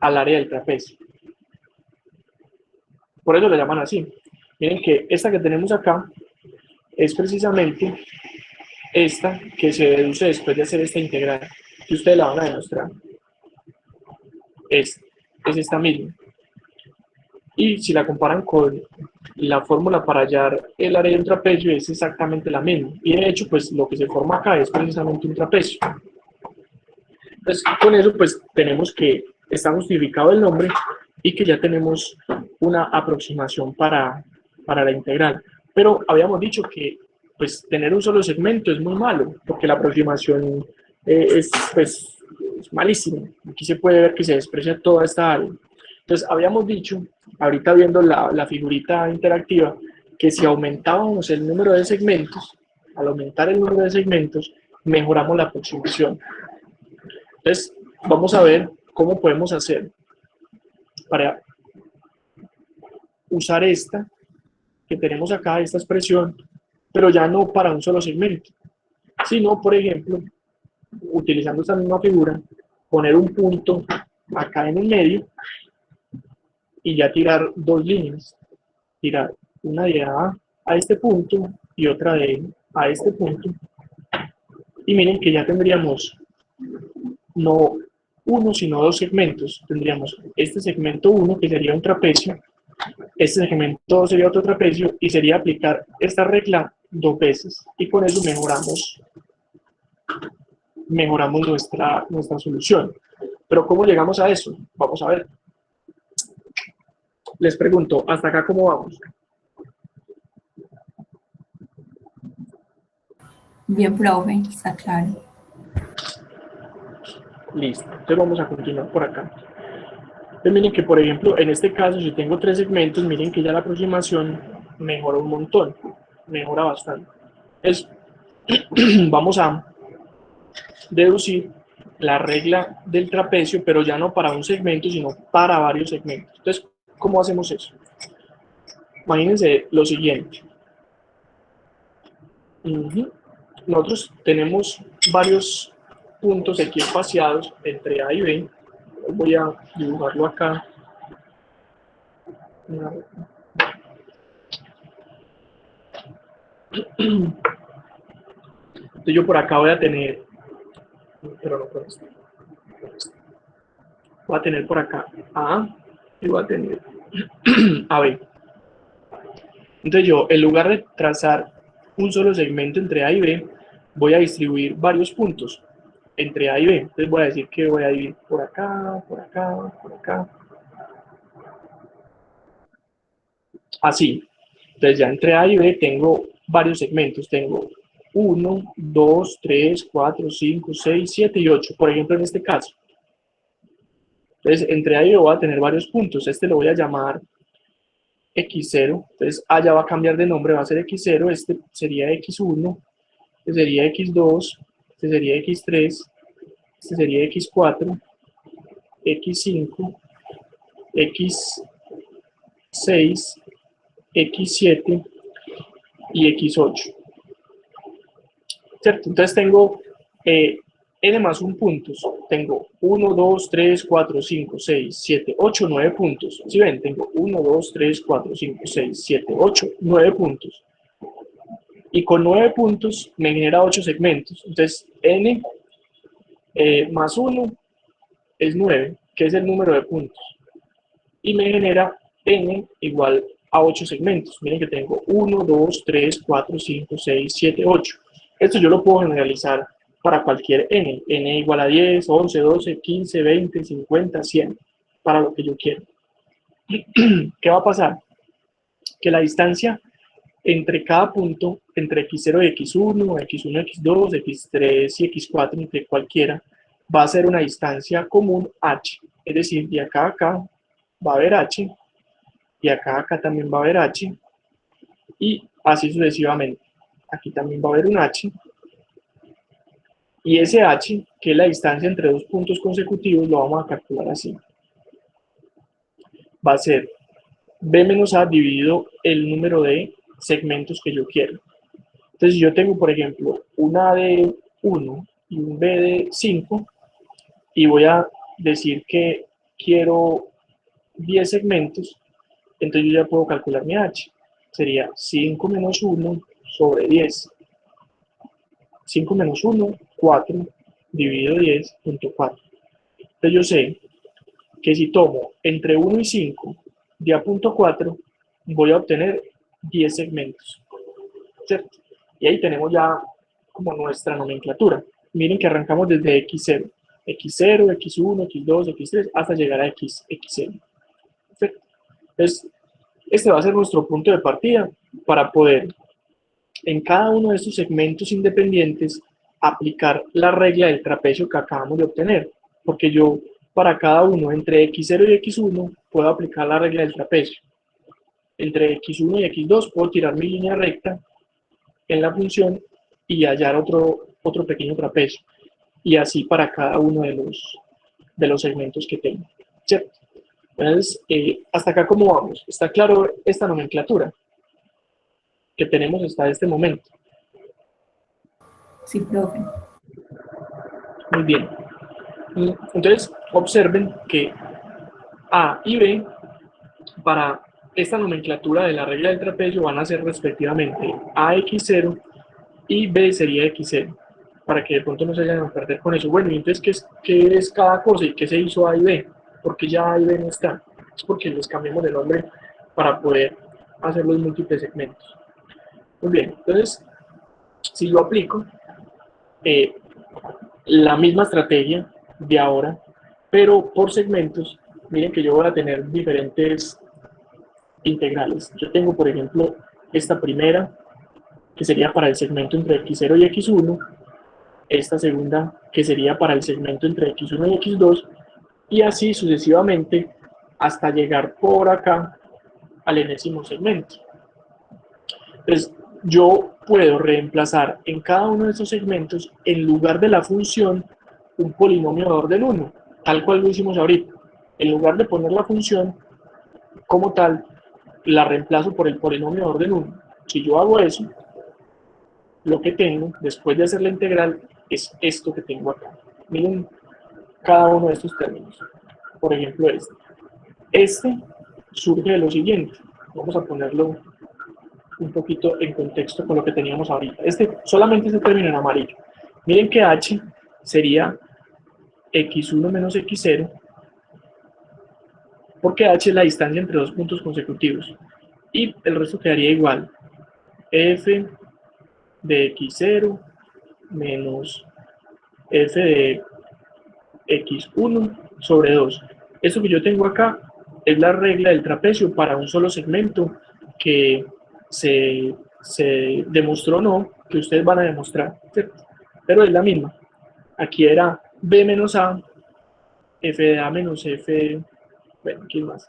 al área del trapecio. Por eso la llaman así. Miren que esta que tenemos acá es precisamente esta que se deduce después de hacer esta integral, que ustedes la van a demostrar. Es esta misma. Y si la comparan con la fórmula para hallar el área de un trapecio, es exactamente la misma. Y de hecho, pues lo que se forma acá es precisamente un trapecio. Entonces, con eso, pues tenemos que está justificado el nombre y que ya tenemos una aproximación para la integral. Pero habíamos dicho que pues tener un solo segmento es muy malo, porque la aproximación pues, es malísima. Aquí se puede ver que se desprecia toda esta área. Entonces, habíamos dicho, ahorita viendo la figurita interactiva, que si aumentábamos el número de segmentos, al aumentar el número de segmentos, mejoramos la aproximación. Entonces, vamos a ver cómo podemos hacer para usar esta que tenemos acá, esta expresión, pero ya no para un solo segmento, sino, por ejemplo, utilizando esta misma figura, poner un punto acá en el medio y ya tirar dos líneas. Tirar una de a este punto y otra de a este punto. Y miren que ya tendríamos no uno, sino dos segmentos. Tendríamos este segmento 1, que sería un trapecio, este segmento 2 sería otro trapecio, y sería aplicar esta regla dos veces. Y con eso mejoramos nuestra solución. Pero ¿cómo llegamos a eso? Vamos a ver. Les pregunto, ¿hasta acá cómo vamos? Bien, profe, está claro. Listo. Entonces vamos a continuar por acá. Entonces miren que, por ejemplo, en este caso, si tengo tres segmentos, miren que ya la aproximación mejora un montón. Mejora bastante. Entonces, vamos a deducir la regla del trapecio, pero ya no para un segmento, sino para varios segmentos. Entonces, ¿cómo hacemos eso? Imagínense lo siguiente. Nosotros tenemos varios puntos equiespaciados entre A y B. Voy a dibujarlo acá. Entonces yo por acá voy a tener, pero no con esto. Voy a tener por acá A y voy a tener AB. Entonces yo, en lugar de trazar un solo segmento entre A y B, voy a distribuir varios puntos entre A y B. Entonces voy a decir que voy a dividir por acá, por acá, por acá. Así. Entonces ya entre A y B tengo varios segmentos. Tengo 1, 2, 3, 4, 5, 6, 7 y 8. Por ejemplo, en este caso. Entonces, entre A y B voy a tener varios puntos. Este lo voy a llamar X0. Entonces, A ya va a cambiar de nombre, va a ser X0. Este sería X1. Este sería X2. Este sería X3. Este sería X4. X5. X6. X7 y X8. ¿Cierto? Entonces tengo n más 1 puntos. Tengo 1, 2, 3, 4, 5, 6, 7, 8, 9 puntos. ¿Sí ven? Tengo 1, 2, 3, 4, 5, 6, 7, 8, 9 puntos. Y con 9 puntos me genera 8 segmentos. Entonces n más 1 es 9, que es el número de puntos. Y me genera n igual a 8 segmentos. Miren que tengo 1, 2, 3, 4, 5, 6, 7, 8. Esto yo lo puedo generalizar para cualquier n. N igual a 10, 11, 12, 15, 20, 50, 100. Para lo que yo quiera. ¿Qué va a pasar? Que la distancia entre cada punto, entre x0 y x1, x1 y x2, x3 y x4, entre cualquiera, va a ser una distancia común h. Es decir, de acá a acá va a haber h, y acá también va a haber h, y así sucesivamente. Aquí también va a haber un h, y ese h, que es la distancia entre dos puntos consecutivos, lo vamos a calcular así. Va a ser b menos a dividido el número de segmentos que yo quiero. Entonces, si yo tengo, por ejemplo, un a de 1 y un b de 5, y voy a decir que quiero 10 segmentos, entonces yo ya puedo calcular mi h. Sería 5 menos 1 sobre 10. 5 menos 1, 4, dividido 10, punto 4. Entonces yo sé que si tomo entre 1 y 5, de a punto 4 voy a obtener 10 segmentos, ¿cierto? Y ahí tenemos ya como nuestra nomenclatura. Miren que arrancamos desde x0, x0, x1, x2, x3, hasta llegar a xn. ¿Cierto? Entonces, este va a ser nuestro punto de partida para poder, en cada uno de estos segmentos independientes, aplicar la regla del trapecio que acabamos de obtener. Porque yo, para cada uno, entre x0 y x1, puedo aplicar la regla del trapecio. Entre x1 y x2 puedo tirar mi línea recta en la función y hallar otro pequeño trapecio. Y así para cada uno de los segmentos que tengo. ¿Cierto? Entonces, hasta acá, ¿cómo vamos? ¿Está claro esta nomenclatura que tenemos hasta este momento? Sí, profe. Muy bien. Entonces, observen que A y B, para esta nomenclatura de la regla del trapecio, van a ser respectivamente AX0 y B sería X0, para que de pronto no se vayan a perder con eso. Bueno, y entonces, ¿qué es cada cosa y qué se hizo A y B? Porque ya A y B no están. Es porque les cambiamos de nombre para poder hacer los múltiples segmentos. Muy bien, entonces, si yo aplico la misma estrategia de ahora, pero por segmentos, miren que yo voy a tener diferentes integrales. Yo tengo, por ejemplo, esta primera, que sería para el segmento entre x0 y x1, esta segunda, que sería para el segmento entre x1 y x2, y así sucesivamente hasta llegar por acá al enésimo segmento. Entonces, yo puedo reemplazar en cada uno de estos segmentos, en lugar de la función, un polinomio de orden 1, tal cual lo hicimos ahorita. En lugar de poner la función como tal, la reemplazo por el polinomio de orden 1. Si yo hago eso, lo que tengo, después de hacer la integral, es esto que tengo acá. Miren cada uno de estos términos. Por ejemplo, este surge de lo siguiente. Vamos a ponerlo un poquito en contexto con lo que teníamos ahorita. Solamente este término en amarillo. Miren que h sería x1 menos x0, porque h es la distancia entre dos puntos consecutivos. Y el resto quedaría igual. F de x0 menos f de x1 sobre 2. Esto que yo tengo acá es la regla del trapecio para un solo segmento que se demostró no, que ustedes van a demostrar, ¿cierto? Pero es la misma. Aquí era b menos a, f de a menos f, bueno, aquí más,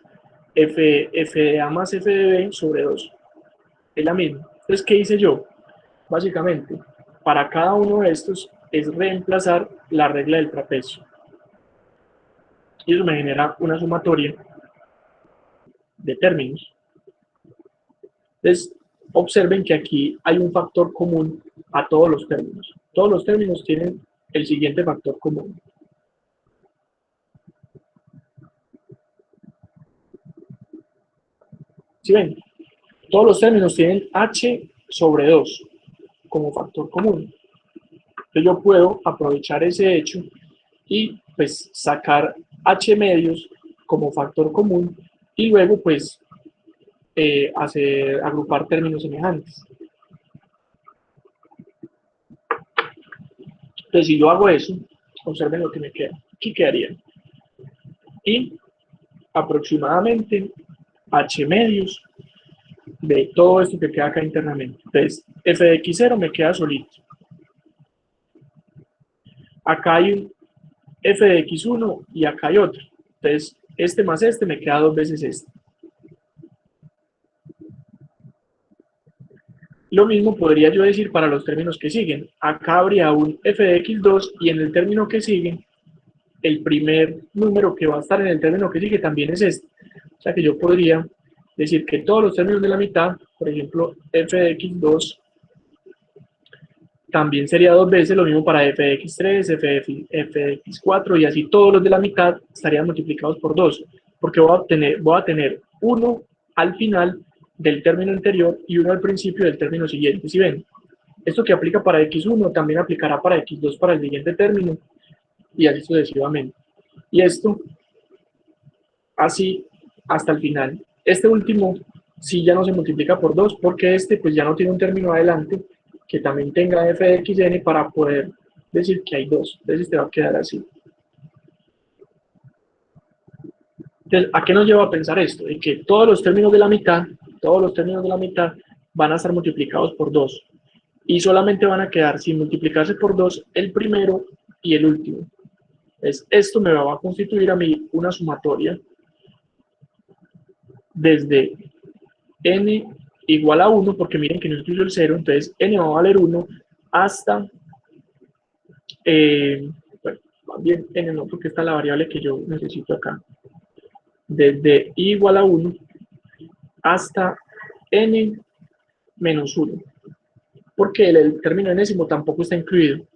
f de a más f de b sobre 2. Es la misma. Entonces, ¿qué hice yo? Básicamente, para cada uno de estos es reemplazar la regla del trapecio. Y eso me genera una sumatoria de términos. Entonces, observen que aquí hay un factor común a todos los términos. Todos los términos tienen el siguiente factor común. ¿Sí ven? Todos los términos tienen h sobre 2 como factor común. Entonces yo puedo aprovechar ese hecho y pues sacar h medios como factor común y luego pues agrupar términos semejantes. Entonces si yo hago eso, observen lo que me queda. Aquí quedaría y aproximadamente h medios de todo esto que queda acá internamente. Entonces f de x0 me queda solito. Acá hay un f de x1 y acá hay otro. Entonces este más este me queda dos veces este. Lo mismo podría yo decir para los términos que siguen. Acá habría un f de x2 y en el término que sigue, el primer número que va a estar en el término que sigue también es este. O sea que yo podría decir que todos los términos de la mitad, por ejemplo, f de x2, también sería dos veces lo mismo para f de x3, f de x4 y así todos los de la mitad estarían multiplicados por 2, porque voy a tener uno al final del término anterior y uno al principio del término siguiente. ¿Sí ven? Esto que aplica para x1 también aplicará para x2 para el siguiente término y así sucesivamente. Y esto así hasta el final. Este último sí ya no se multiplica por 2 porque este pues ya no tiene un término adelante que también tenga f de xn para poder decir que hay 2. Entonces te va a quedar así. Entonces, ¿a qué nos lleva a pensar esto? De que todos los términos de la mitad van a estar multiplicados por 2 y solamente van a quedar sin multiplicarse por 2 el primero y el último. Entonces, esto me va a constituir a mí una sumatoria desde n igual a 1, porque miren que no incluyo el 0, entonces n va a valer 1 hasta, bueno, también n no, porque esta es la variable que yo necesito acá, desde i igual a 1 hasta n menos 1, porque el término enésimo tampoco está incluido,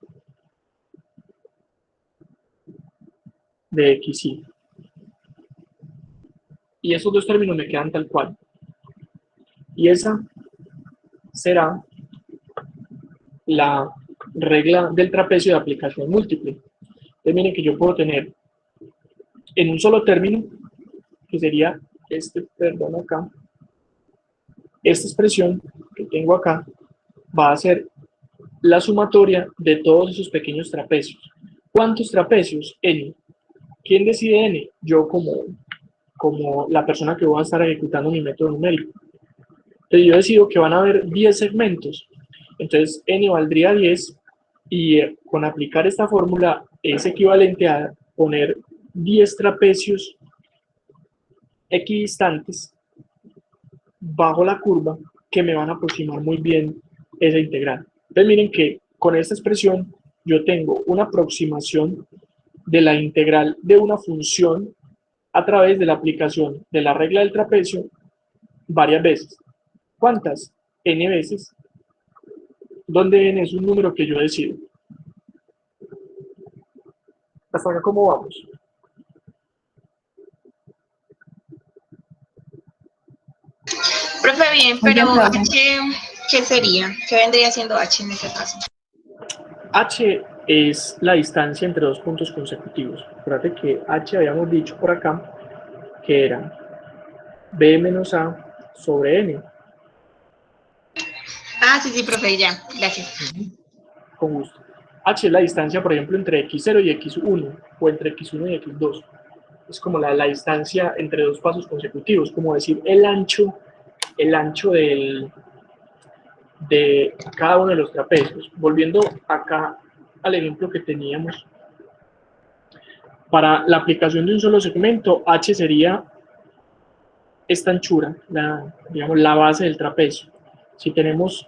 de xy. Y esos dos términos me quedan tal cual. Y esa será la regla del trapecio de aplicación múltiple. Entonces miren que yo puedo tener en un solo término, que sería perdón acá, esta expresión que tengo acá va a ser la sumatoria de todos esos pequeños trapecios. ¿Cuántos trapecios? N. ¿Quién decide N? Yo como la persona que voy a estar ejecutando mi método numérico. Entonces yo decido que van a haber 10 segmentos. Entonces N valdría 10 y con aplicar esta fórmula es equivalente a poner 10 trapecios equidistantes bajo la curva que me van a aproximar muy bien esa integral. Entonces miren que con esta expresión yo tengo una aproximación de la integral de una función a través de la aplicación de la regla del trapecio varias veces. ¿Cuántas? N veces, donde n es un número que yo decido. ¿Hasta acá cómo vamos? Profe, bien, Muy bien, pero profe. H, ¿qué sería? ¿Qué vendría siendo H en este caso? H es la distancia entre dos puntos consecutivos. Acuérdate que H habíamos dicho por acá que era B menos A sobre N. Ah, sí, profe, ya, gracias. Con gusto. H es la distancia, por ejemplo, entre x0 y x1, o entre x1 y x2. Es como la distancia entre dos pasos consecutivos, como decir el ancho de cada uno de los trapecios. Volviendo acá al ejemplo que teníamos, para la aplicación de un solo segmento, H sería esta anchura, digamos, la base del trapecio. Si tenemos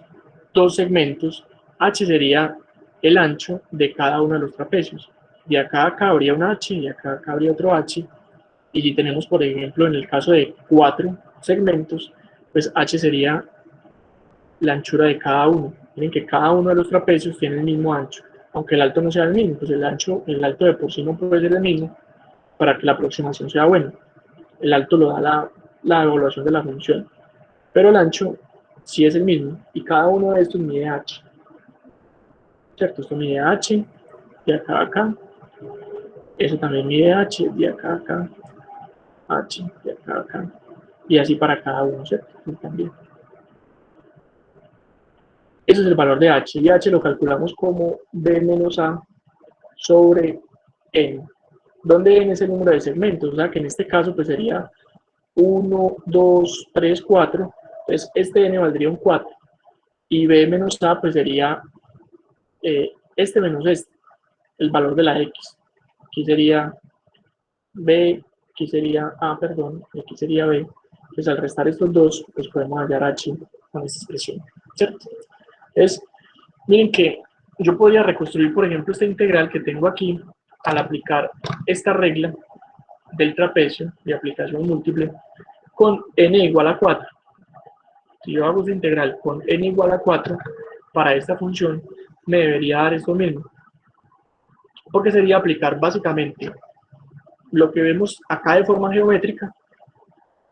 dos segmentos, H sería el ancho de cada uno de los trapecios. De acá a acá habría un H y acá a acá habría otro H. Y si tenemos, por ejemplo, en el caso de 4 segmentos, pues H sería la anchura de cada uno. Miren que cada uno de los trapecios tiene el mismo ancho, aunque el alto no sea el mismo, pues el alto de por sí no puede ser el mismo para que la aproximación sea buena. El alto lo da la evaluación de la función, pero el ancho sí es el mismo y cada uno de estos mide h. ¿Cierto? Esto mide h de acá a acá, eso también mide h de acá a acá, h de acá a acá, y así para cada uno, ¿cierto? Y también. Ese es el valor de h, y h lo calculamos como b menos a sobre n, donde n es el número de segmentos, o sea que en este caso pues sería 1, 2, 3, 4, entonces este n valdría un 4, y b menos a pues sería este menos este, el valor de la x, aquí sería b, aquí sería a, perdón, y aquí sería b, pues al restar estos dos, pues podemos hallar h con esta expresión, ¿cierto? Entonces, miren que yo podría reconstruir, por ejemplo, esta integral que tengo aquí al aplicar esta regla del trapecio de aplicación múltiple con n igual a 4. Si yo hago esta integral con n igual a 4 para esta función, me debería dar esto mismo. Porque sería aplicar básicamente lo que vemos acá de forma geométrica,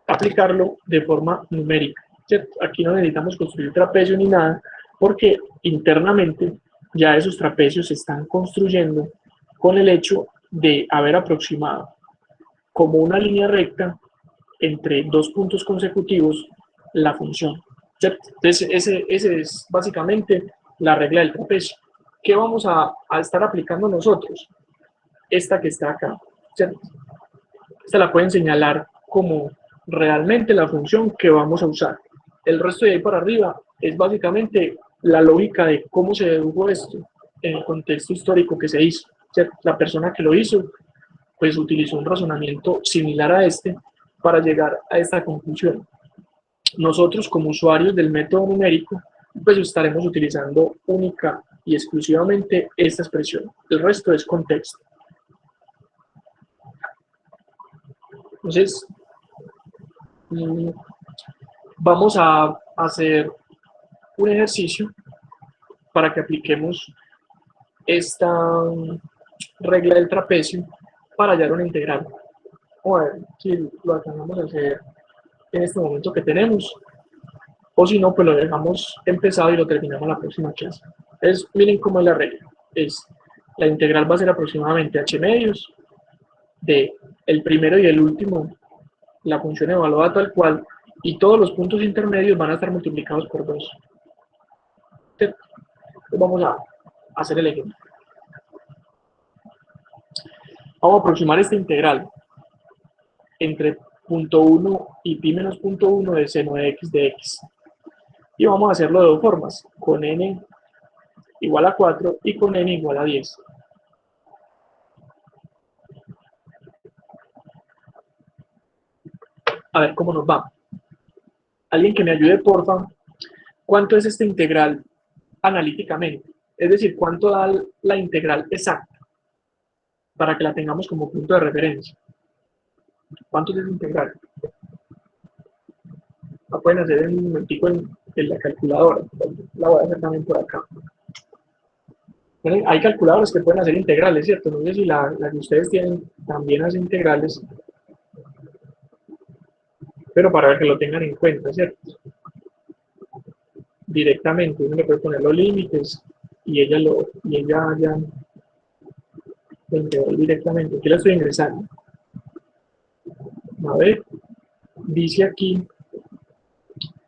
aplicarlo de forma numérica, ¿cierto? Aquí no necesitamos construir trapecio ni nada, porque internamente ya esos trapecios se están construyendo con el hecho de haber aproximado como una línea recta entre dos puntos consecutivos la función, ¿cierto? Entonces, ese es básicamente la regla del trapecio. ¿Qué vamos a estar aplicando nosotros? Esta que está acá, ¿cierto? Esta la pueden señalar como realmente la función que vamos a usar. El resto de ahí para arriba es básicamente la lógica de cómo se dedujo esto en el contexto histórico que se hizo, ¿cierto? La persona que lo hizo pues utilizó un razonamiento similar a este para llegar a esta conclusión. Nosotros como usuarios del método numérico pues estaremos utilizando única y exclusivamente esta expresión. El resto es contexto. Entonces, vamos a hacer un ejercicio para que apliquemos esta regla del trapecio para hallar una integral. Vamos a ver si lo alcanzamos a hacer en este momento que tenemos, o si no, pues lo dejamos empezado y lo terminamos la próxima clase. Entonces, miren cómo es la regla. La integral va a ser aproximadamente h medios de el primero y el último, la función evaluada tal cual, y todos los puntos intermedios van a estar multiplicados por 2. Entonces, vamos a hacer el ejemplo. Vamos a aproximar esta integral entre punto 1 y pi menos punto 1 de seno de x de x. Y vamos a hacerlo de dos formas, con n igual a 4 y con n igual a 10. A ver cómo nos va. Alguien que me ayude, porfa. ¿Cuánto es esta integral analíticamente? Es decir, ¿cuánto da la integral exacta? Para que la tengamos como punto de referencia. ¿Cuánto es esta integral? La pueden hacer en un momentico en la calculadora. La voy a hacer también por acá. Hay calculadores que pueden hacer integrales, ¿cierto? No sé si la que ustedes tienen también hace integrales, pero para que lo tengan en cuenta, ¿cierto? Directamente uno le puede poner los límites y ella ya lo integró directamente. Aquí la estoy ingresando. A ver, dice aquí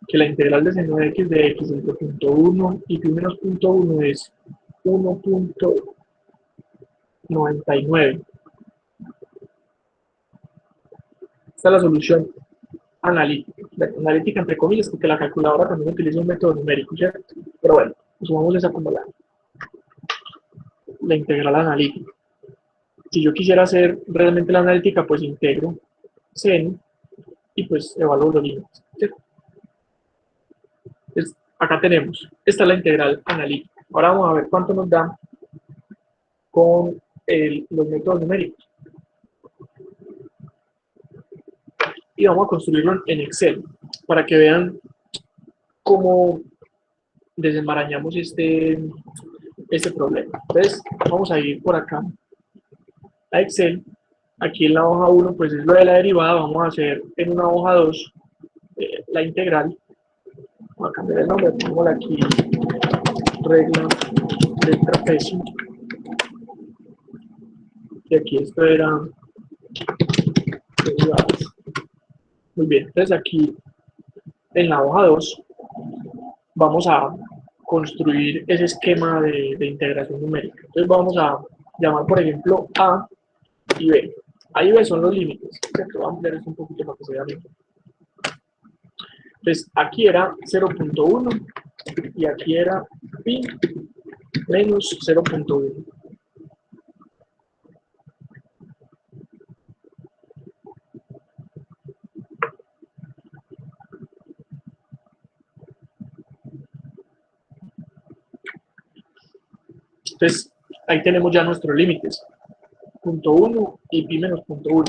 que la integral de seno de x entre punto 1 y pi menos punto 1 es 1.99. Esta es la solución analítica. Analítica entre comillas, porque la calculadora también utiliza un método numérico, ¿cierto? Pero bueno, sumamos esa como la integral analítica. Si yo quisiera hacer realmente la analítica, pues integro seno y pues evalúo los límites, ¿cierto? Entonces, acá tenemos, esta es la integral analítica. Ahora vamos a ver cuánto nos da con los métodos numéricos. Y vamos a construirlo en Excel para que vean cómo desenmarañamos este problema. Entonces, vamos a ir por acá a Excel. Aquí en la hoja 1, pues es lo de la derivada. Vamos a hacer en una hoja 2 la integral. Vamos a cambiar el nombre, pongámosle aquí regla del trapecio. Y aquí esto era derivadas. Muy bien, entonces aquí en la hoja 2 vamos a construir ese esquema de integración numérica. Entonces vamos a llamar, por ejemplo, A y B. A y B son los límites. Voy a ampliar esto un poquito para que se vea bien. Entonces aquí era 0.1 y aquí era pi menos 0.1. Entonces, ahí tenemos ya nuestros límites, punto 1 y pi menos punto 1.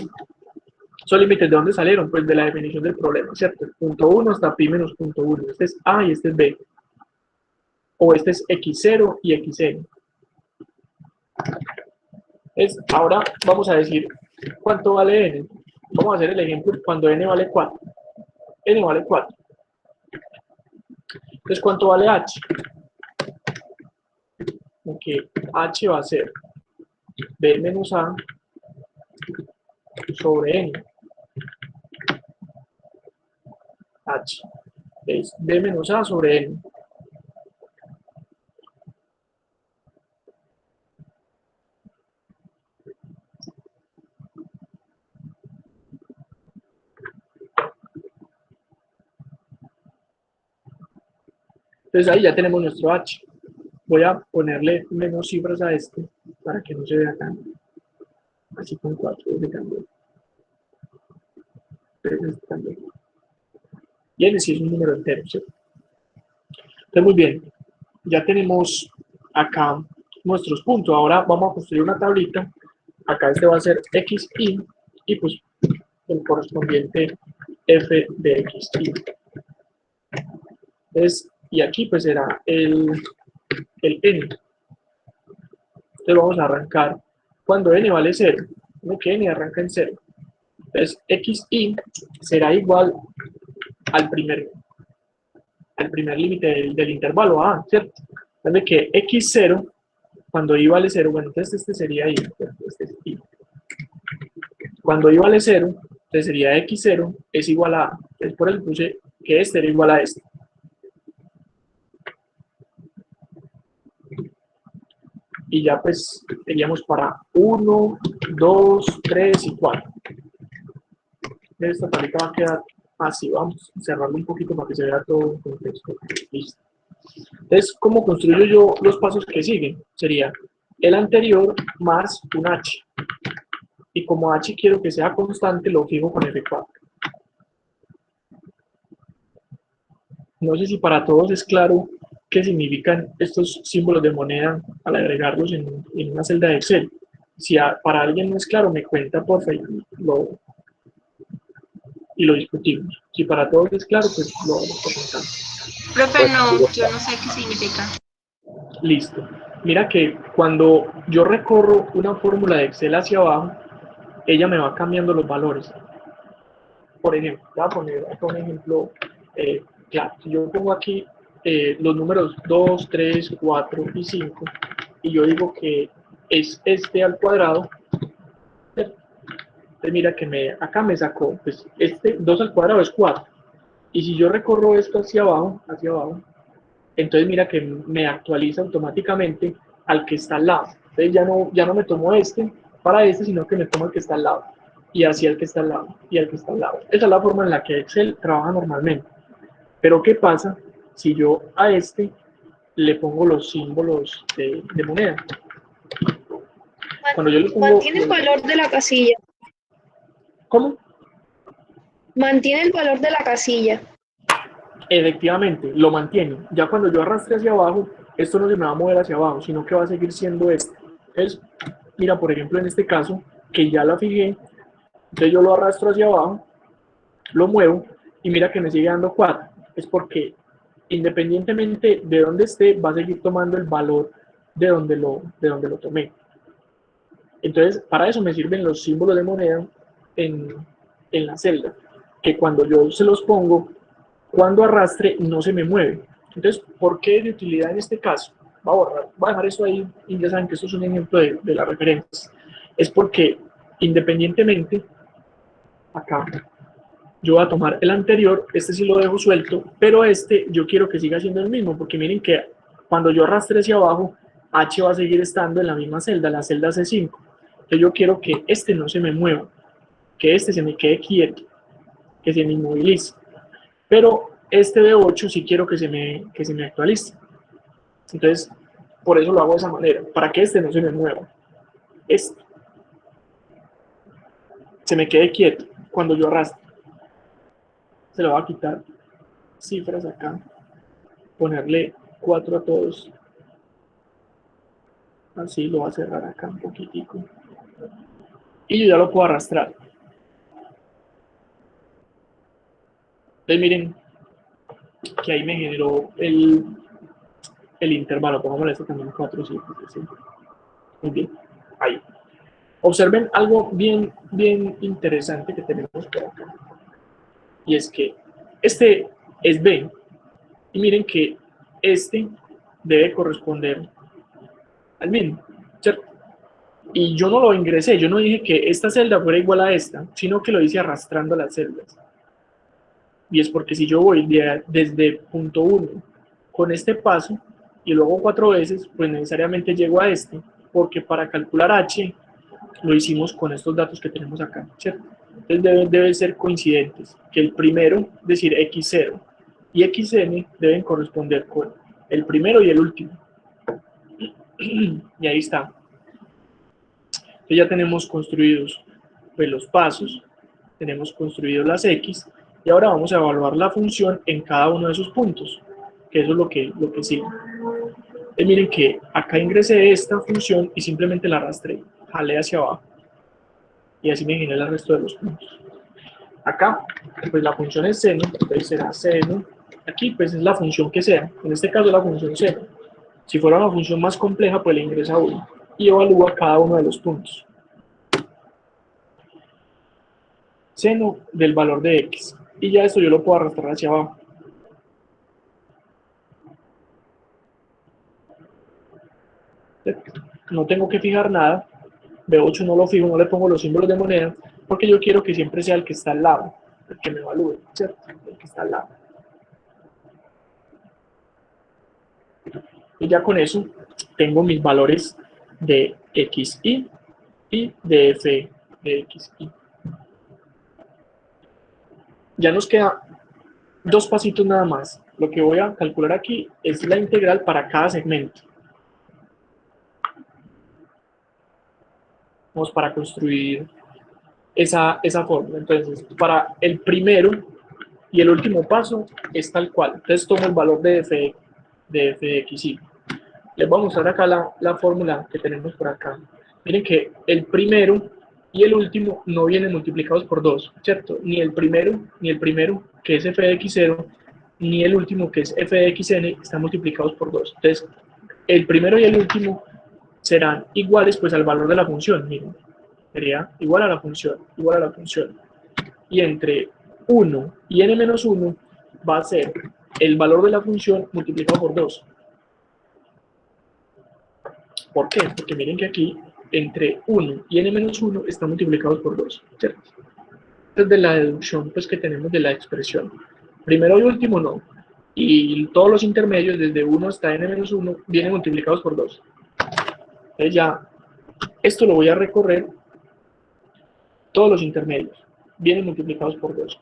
¿Esos límites de dónde salieron? Pues de la definición del problema, ¿cierto? Punto 1 hasta pi menos punto 1. Este es A y este es B. O este es x0 y xn. Ahora vamos a decir cuánto vale n. Vamos a hacer el ejemplo cuando n vale 4. N vale 4. Entonces, ¿cuánto vale h? Que h va a ser b menos a sobre n. H. Es B menos A sobre N. Entonces ahí ya tenemos nuestro H. Voy a ponerle menos cifras a este para que no se vea tan así con 4 de cambio. Y N sí es un número entero, ¿sí? Entonces muy bien, ya tenemos acá nuestros puntos. Ahora vamos a construir una tablita. Acá este va a ser xi y pues el correspondiente f de xi. Entonces, y aquí pues será el n. Entonces vamos a arrancar cuando n vale 0. ¿No? Que n arranca en 0. Entonces xi será igual al primer límite del intervalo A, ¿cierto? Entonces que x0, cuando i vale 0, bueno, entonces este sería i, este es i. Cuando i vale 0, entonces sería x0 es igual a A. Entonces por eso puse que este era igual a este. Y ya pues teníamos para 1, 2, 3 y 4. Esta tablita va a quedar así. Vamos a cerrarlo un poquito para que se vea todo en contexto. Listo. Entonces, ¿cómo construyo yo los pasos que siguen? Sería el anterior más un h. Y como h quiero que sea constante, lo fijo con F4. No sé si para todos es claro qué significan estos símbolos de moneda al agregarlos en una celda de Excel. Si para alguien no es claro, me cuenta por favor y lo discutimos. Si para todos es claro, pues lo vamos comentando. Profe, no, yo no sé qué significa. Listo. Mira que cuando yo recorro una fórmula de Excel hacia abajo, ella me va cambiando los valores. Por ejemplo, voy a poner acá un ejemplo claro. Si yo pongo aquí los números 2, 3, 4 y 5, y yo digo que es este al cuadrado, entonces mira que acá me sacó, pues este 2 al cuadrado es 4. Y si yo recorro esto hacia abajo, entonces mira que me actualiza automáticamente al que está al lado. Entonces ya no me tomo este para este, sino que me tomo el que está al lado. Y así el que está al lado, y el que está al lado. Esa es la forma en la que Excel trabaja normalmente. Pero ¿qué pasa si yo a este le pongo los símbolos de moneda? Cuando yo le pongo... Mantiene el valor de la casilla. ¿Cómo? Mantiene el valor de la casilla. Efectivamente, lo mantiene. Ya cuando yo arrastre hacia abajo, esto no se me va a mover hacia abajo, sino que va a seguir siendo este. Entonces, mira, por ejemplo, en este caso, que ya la fijé, entonces yo lo arrastro hacia abajo, lo muevo, y mira que me sigue dando 4. Es porque, independientemente de dónde esté, va a seguir tomando el valor de donde lo tomé. Entonces, para eso me sirven los símbolos de moneda en la celda, que cuando yo se los pongo, cuando arrastre no se me mueve. Entonces, ¿por qué es de utilidad en este caso? Voy a dejar eso ahí y ya saben que esto es un ejemplo de las referencias. Es porque independientemente, acá, yo voy a tomar el anterior, este sí lo dejo suelto, pero este yo quiero que siga siendo el mismo, porque miren que cuando yo arrastre hacia abajo, H va a seguir estando en la misma celda, la celda C5. Entonces yo quiero que este no se me mueva, que este se me quede quieto, que se me inmovilice. Pero este de 8 sí quiero que se me actualice. Entonces, por eso lo hago de esa manera, para que este no se me mueva. Este se me quede quieto cuando yo arrastre. Se lo voy a quitar cifras acá, ponerle 4 a todos. Así lo voy a cerrar acá un poquitico. Y yo ya lo puedo arrastrar. Entonces miren que ahí me generó el intervalo. Pongámosle esto también 4 cifras. ¿Sí? Muy bien. Ahí. Observen algo bien interesante que tenemos por acá. Y es que este es B. Y miren que este debe corresponder al mismo, ¿cierto? Y yo no lo ingresé, yo no dije que esta celda fuera igual a esta, sino que lo hice arrastrando las celdas. Y es porque si yo voy desde punto 1 con este paso y luego 4 veces, pues necesariamente llego a este, porque para calcular h lo hicimos con estos datos que tenemos acá, ¿cierto? Entonces deben ser coincidentes, que el primero, es decir, x0 y xn deben corresponder con el primero y el último. Y ahí está. Entonces ya tenemos construidos pues, los pasos, tenemos construidos las x, y ahora vamos a evaluar la función en cada uno de esos puntos, que eso es lo que sigue. Entonces miren que acá ingresé esta función y simplemente la arrastré, jalé hacia abajo, y así me generé el resto de los puntos. Acá, pues la función es seno, entonces será seno, aquí pues es la función que sea, en este caso la función seno. Si fuera una función más compleja, pues le ingresa 1 y evalúa cada uno de los puntos. Seno del valor de x. Y ya esto yo lo puedo arrastrar hacia abajo. No tengo que fijar nada. B8 no lo fijo, no le pongo los símbolos de moneda, porque yo quiero que siempre sea el que está al lado, el que me evalúe, ¿cierto? El que está al lado. Y ya con eso tengo mis valores de xy y de f de xy. Ya nos queda 2 pasitos nada más. Lo que voy a calcular aquí es la integral para cada segmento. Vamos para construir esa fórmula. Entonces, para el primero y el último paso es tal cual. Entonces tomo el valor de f de xy. Les voy a mostrar acá la fórmula que tenemos por acá. Miren que el primero y el último no vienen multiplicados por 2, ¿cierto? Ni el primero, que es f de x0, ni el último, que es f de xn, están multiplicados por 2. Entonces, el primero y el último serán iguales pues al valor de la función, miren. Sería igual a la función, igual a la función. Y entre 1 y n-1 va a ser el valor de la función multiplicado por 2. ¿Por qué? Porque miren que aquí entre 1 y n-1 están multiplicados por 2, ¿cierto? Desde la deducción pues, que tenemos de la expresión. Primero y último no. Y todos los intermedios, desde 1 hasta n-1, vienen multiplicados por 2. Entonces ya, esto lo voy a recorrer, todos los intermedios vienen multiplicados por 2.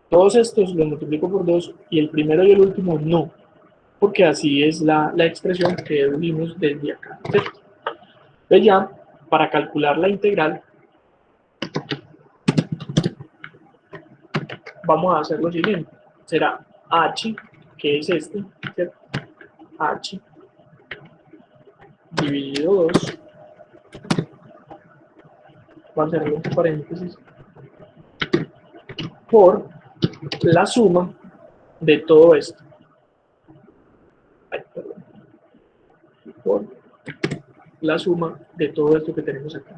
Todos estos los multiplico por 2 y el primero y el último no. Porque así es la expresión que vimos desde acá, ¿cierto? Entonces ya, para calcular la integral, vamos a hacer lo siguiente. Será h, que es este, ¿cierto? H dividido 2, va a cerrar entre paréntesis, por la suma de todo esto. Ay, perdón. Por la suma de todo esto que tenemos acá.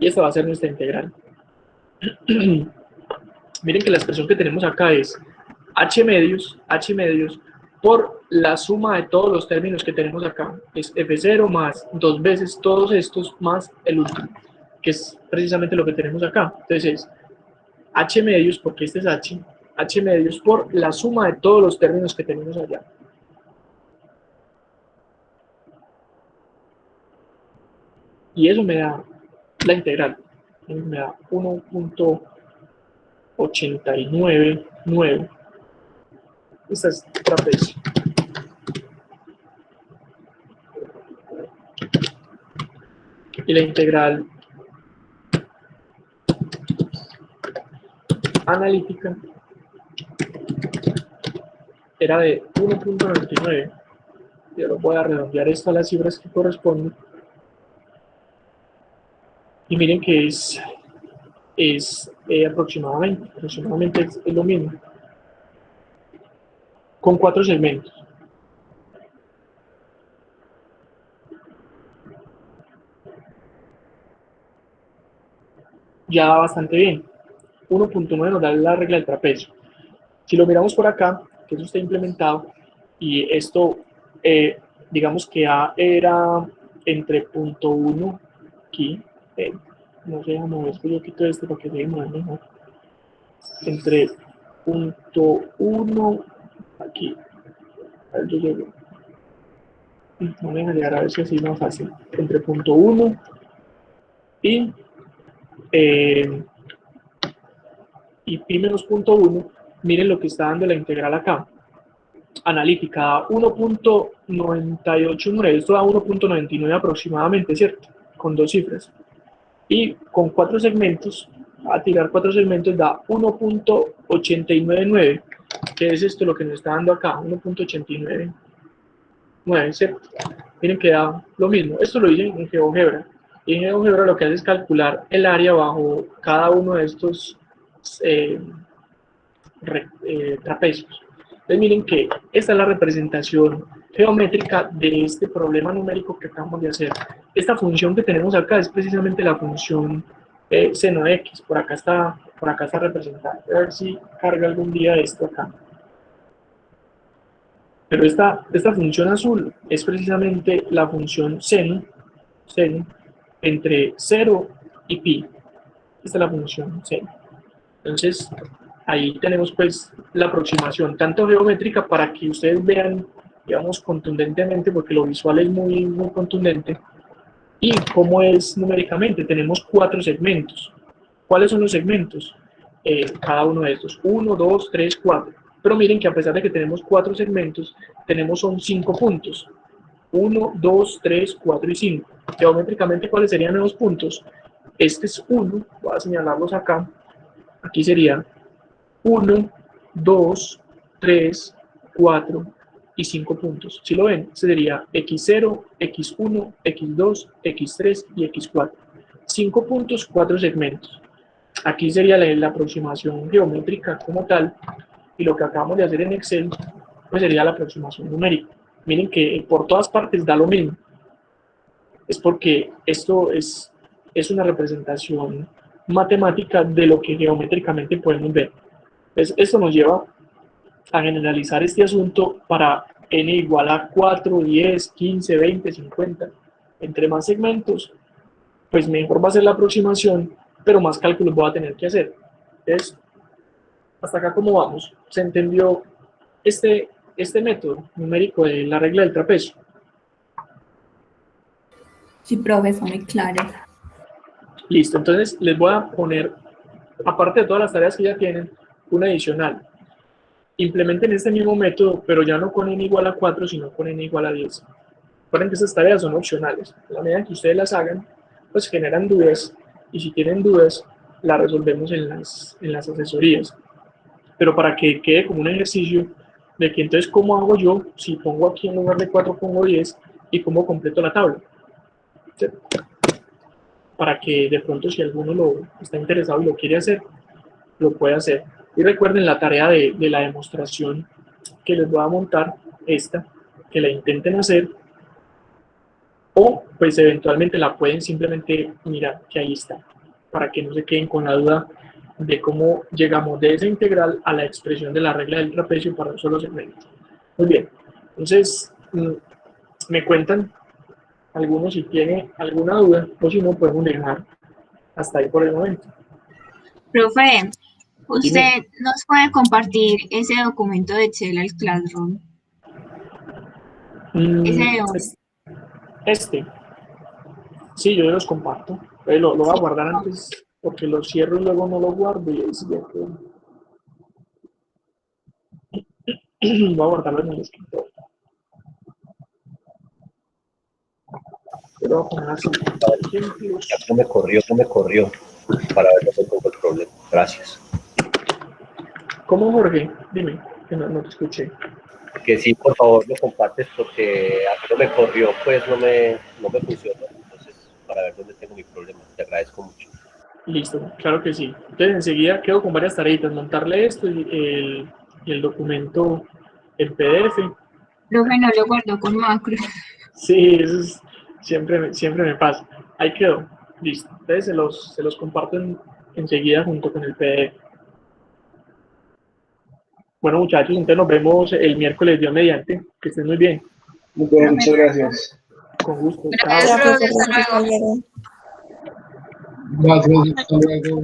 Y esta va a ser nuestra integral. Miren que la expresión que tenemos acá es h medios por la suma de todos los términos que tenemos acá. Es f0 más 2 veces todos estos más el último, que es precisamente lo que tenemos acá. Entonces es h medios, porque este es h medios por la suma de todos los términos que tenemos allá. Y eso me da la integral. Me da 1.899. Esta es trapecio. Y la integral analítica era de 1.99. Yo lo voy a redondear esto a las cifras que corresponden. Y miren que es aproximadamente es lo mismo. Con 4 segmentos. Ya va bastante bien. 1.9 nos da la regla del trapecio. Si lo miramos por acá, que eso está implementado, y esto, digamos que A era entre punto 1 aquí, no sé, no, es que yo quito esto para que se vea mejor. Entre punto 1, aquí, a ver, yo llego. No me dejaría a ver si así es más fácil. Entre punto 1 y pi menos punto 1, miren lo que está dando la integral acá. Analítica, 1.989, esto da 1.99 aproximadamente, ¿cierto? Con dos cifras. Y con 4 segmentos, a tirar 4 segmentos da 1.899, que es esto lo que nos está dando acá, 1.899, ¿cierto? Miren que da lo mismo. Esto lo hice en GeoGebra. Y en GeoGebra lo que hace es calcular el área bajo cada uno de estos trapecios. Entonces miren que esta es la representación geométrica de este problema numérico que acabamos de hacer. Esta función que tenemos acá es precisamente la función seno de x. Por acá está representada. A ver si carga algún día esto acá. Pero esta función azul es precisamente la función seno entre 0 y pi. Esta es la función seno. Entonces, ahí tenemos pues la aproximación, tanto geométrica para que ustedes vean, digamos, contundentemente, porque lo visual es muy, muy contundente, y cómo es numéricamente. Tenemos 4 segmentos. ¿Cuáles son los segmentos? Cada uno de estos, 1, 2, 3, 4. Pero miren que a pesar de que tenemos 4 segmentos, son 5 puntos. 1, 2, 3, 4 y 5. Geométricamente, ¿cuáles serían los puntos? Este es 1, voy a señalarlos acá. Aquí sería 1, 2, 3, 4 y 5 puntos. Si lo ven, sería x0, x1, x2, x3 y x4. 5 puntos, 4 segmentos. Aquí sería la aproximación geométrica como tal, y lo que acabamos de hacer en Excel pues sería la aproximación numérica. Miren que por todas partes da lo mismo. Es porque esto es una representación matemática de lo que geométricamente podemos ver. Entonces, esto nos lleva a generalizar este asunto para n igual a 4, 10, 15, 20, 50. Entre más segmentos, pues mejor va a ser la aproximación, pero más cálculos voy a tener que hacer. Entonces, hasta acá cómo vamos. ¿Se entendió este método numérico de la regla del trapecio? Sí, profe, está muy claro. Listo, entonces les voy a poner, aparte de todas las tareas que ya tienen, una adicional. Implementen este mismo método, pero ya no con n igual a 4, sino con n igual a 10. Recuerden que estas tareas son opcionales. A la medida que ustedes las hagan, pues generan dudas, y si tienen dudas, las resolvemos en las asesorías. Pero para que quede como un ejercicio de que entonces, ¿cómo hago yo? Si pongo aquí en lugar de 4, pongo 10, y cómo completo la tabla. ¿Sí? Para que de pronto, si alguno está interesado y lo quiere hacer, lo puede hacer. Y recuerden la tarea de la demostración que les voy a montar, que la intenten hacer, o pues eventualmente la pueden simplemente mirar que ahí está, para que no se queden con la duda de cómo llegamos de esa integral a la expresión de la regla del trapecio para un solo segmento. Muy bien, entonces me cuentan algunos si tienen alguna duda, o si no podemos dejar hasta ahí por el momento. Profe, ¿usted nos puede compartir ese documento de Excel al Classroom? Sí, yo los comparto. Lo voy a guardar antes porque lo cierro y luego no lo guardo y ahí sí ya quedó. Voy a guardarlo en el escritorio. Pero voy a poner así. No me corrió para ver dónde pongo el problema. Gracias. ¿Cómo, Jorge? Dime, que no te escuché. Que sí, por favor, lo compartes porque a mí no me corrió, pues no me funcionó. Entonces, para ver dónde tengo mi problema. Te agradezco mucho. Listo, claro que sí. Entonces, enseguida quedo con varias tareitas. Montarle esto y el documento en PDF. Profe, no lo guardo con macro. Sí, eso es, siempre me pasa. Ahí quedó. Listo. Entonces, se los comparto enseguida junto con el PDF. Bueno, muchachos, entonces nos vemos el miércoles, Dios mediante. Que estén muy bien. Muy bien, muchas gracias. Con gusto. Gracias, Chao. profe, hasta luego. Gracias, hasta luego.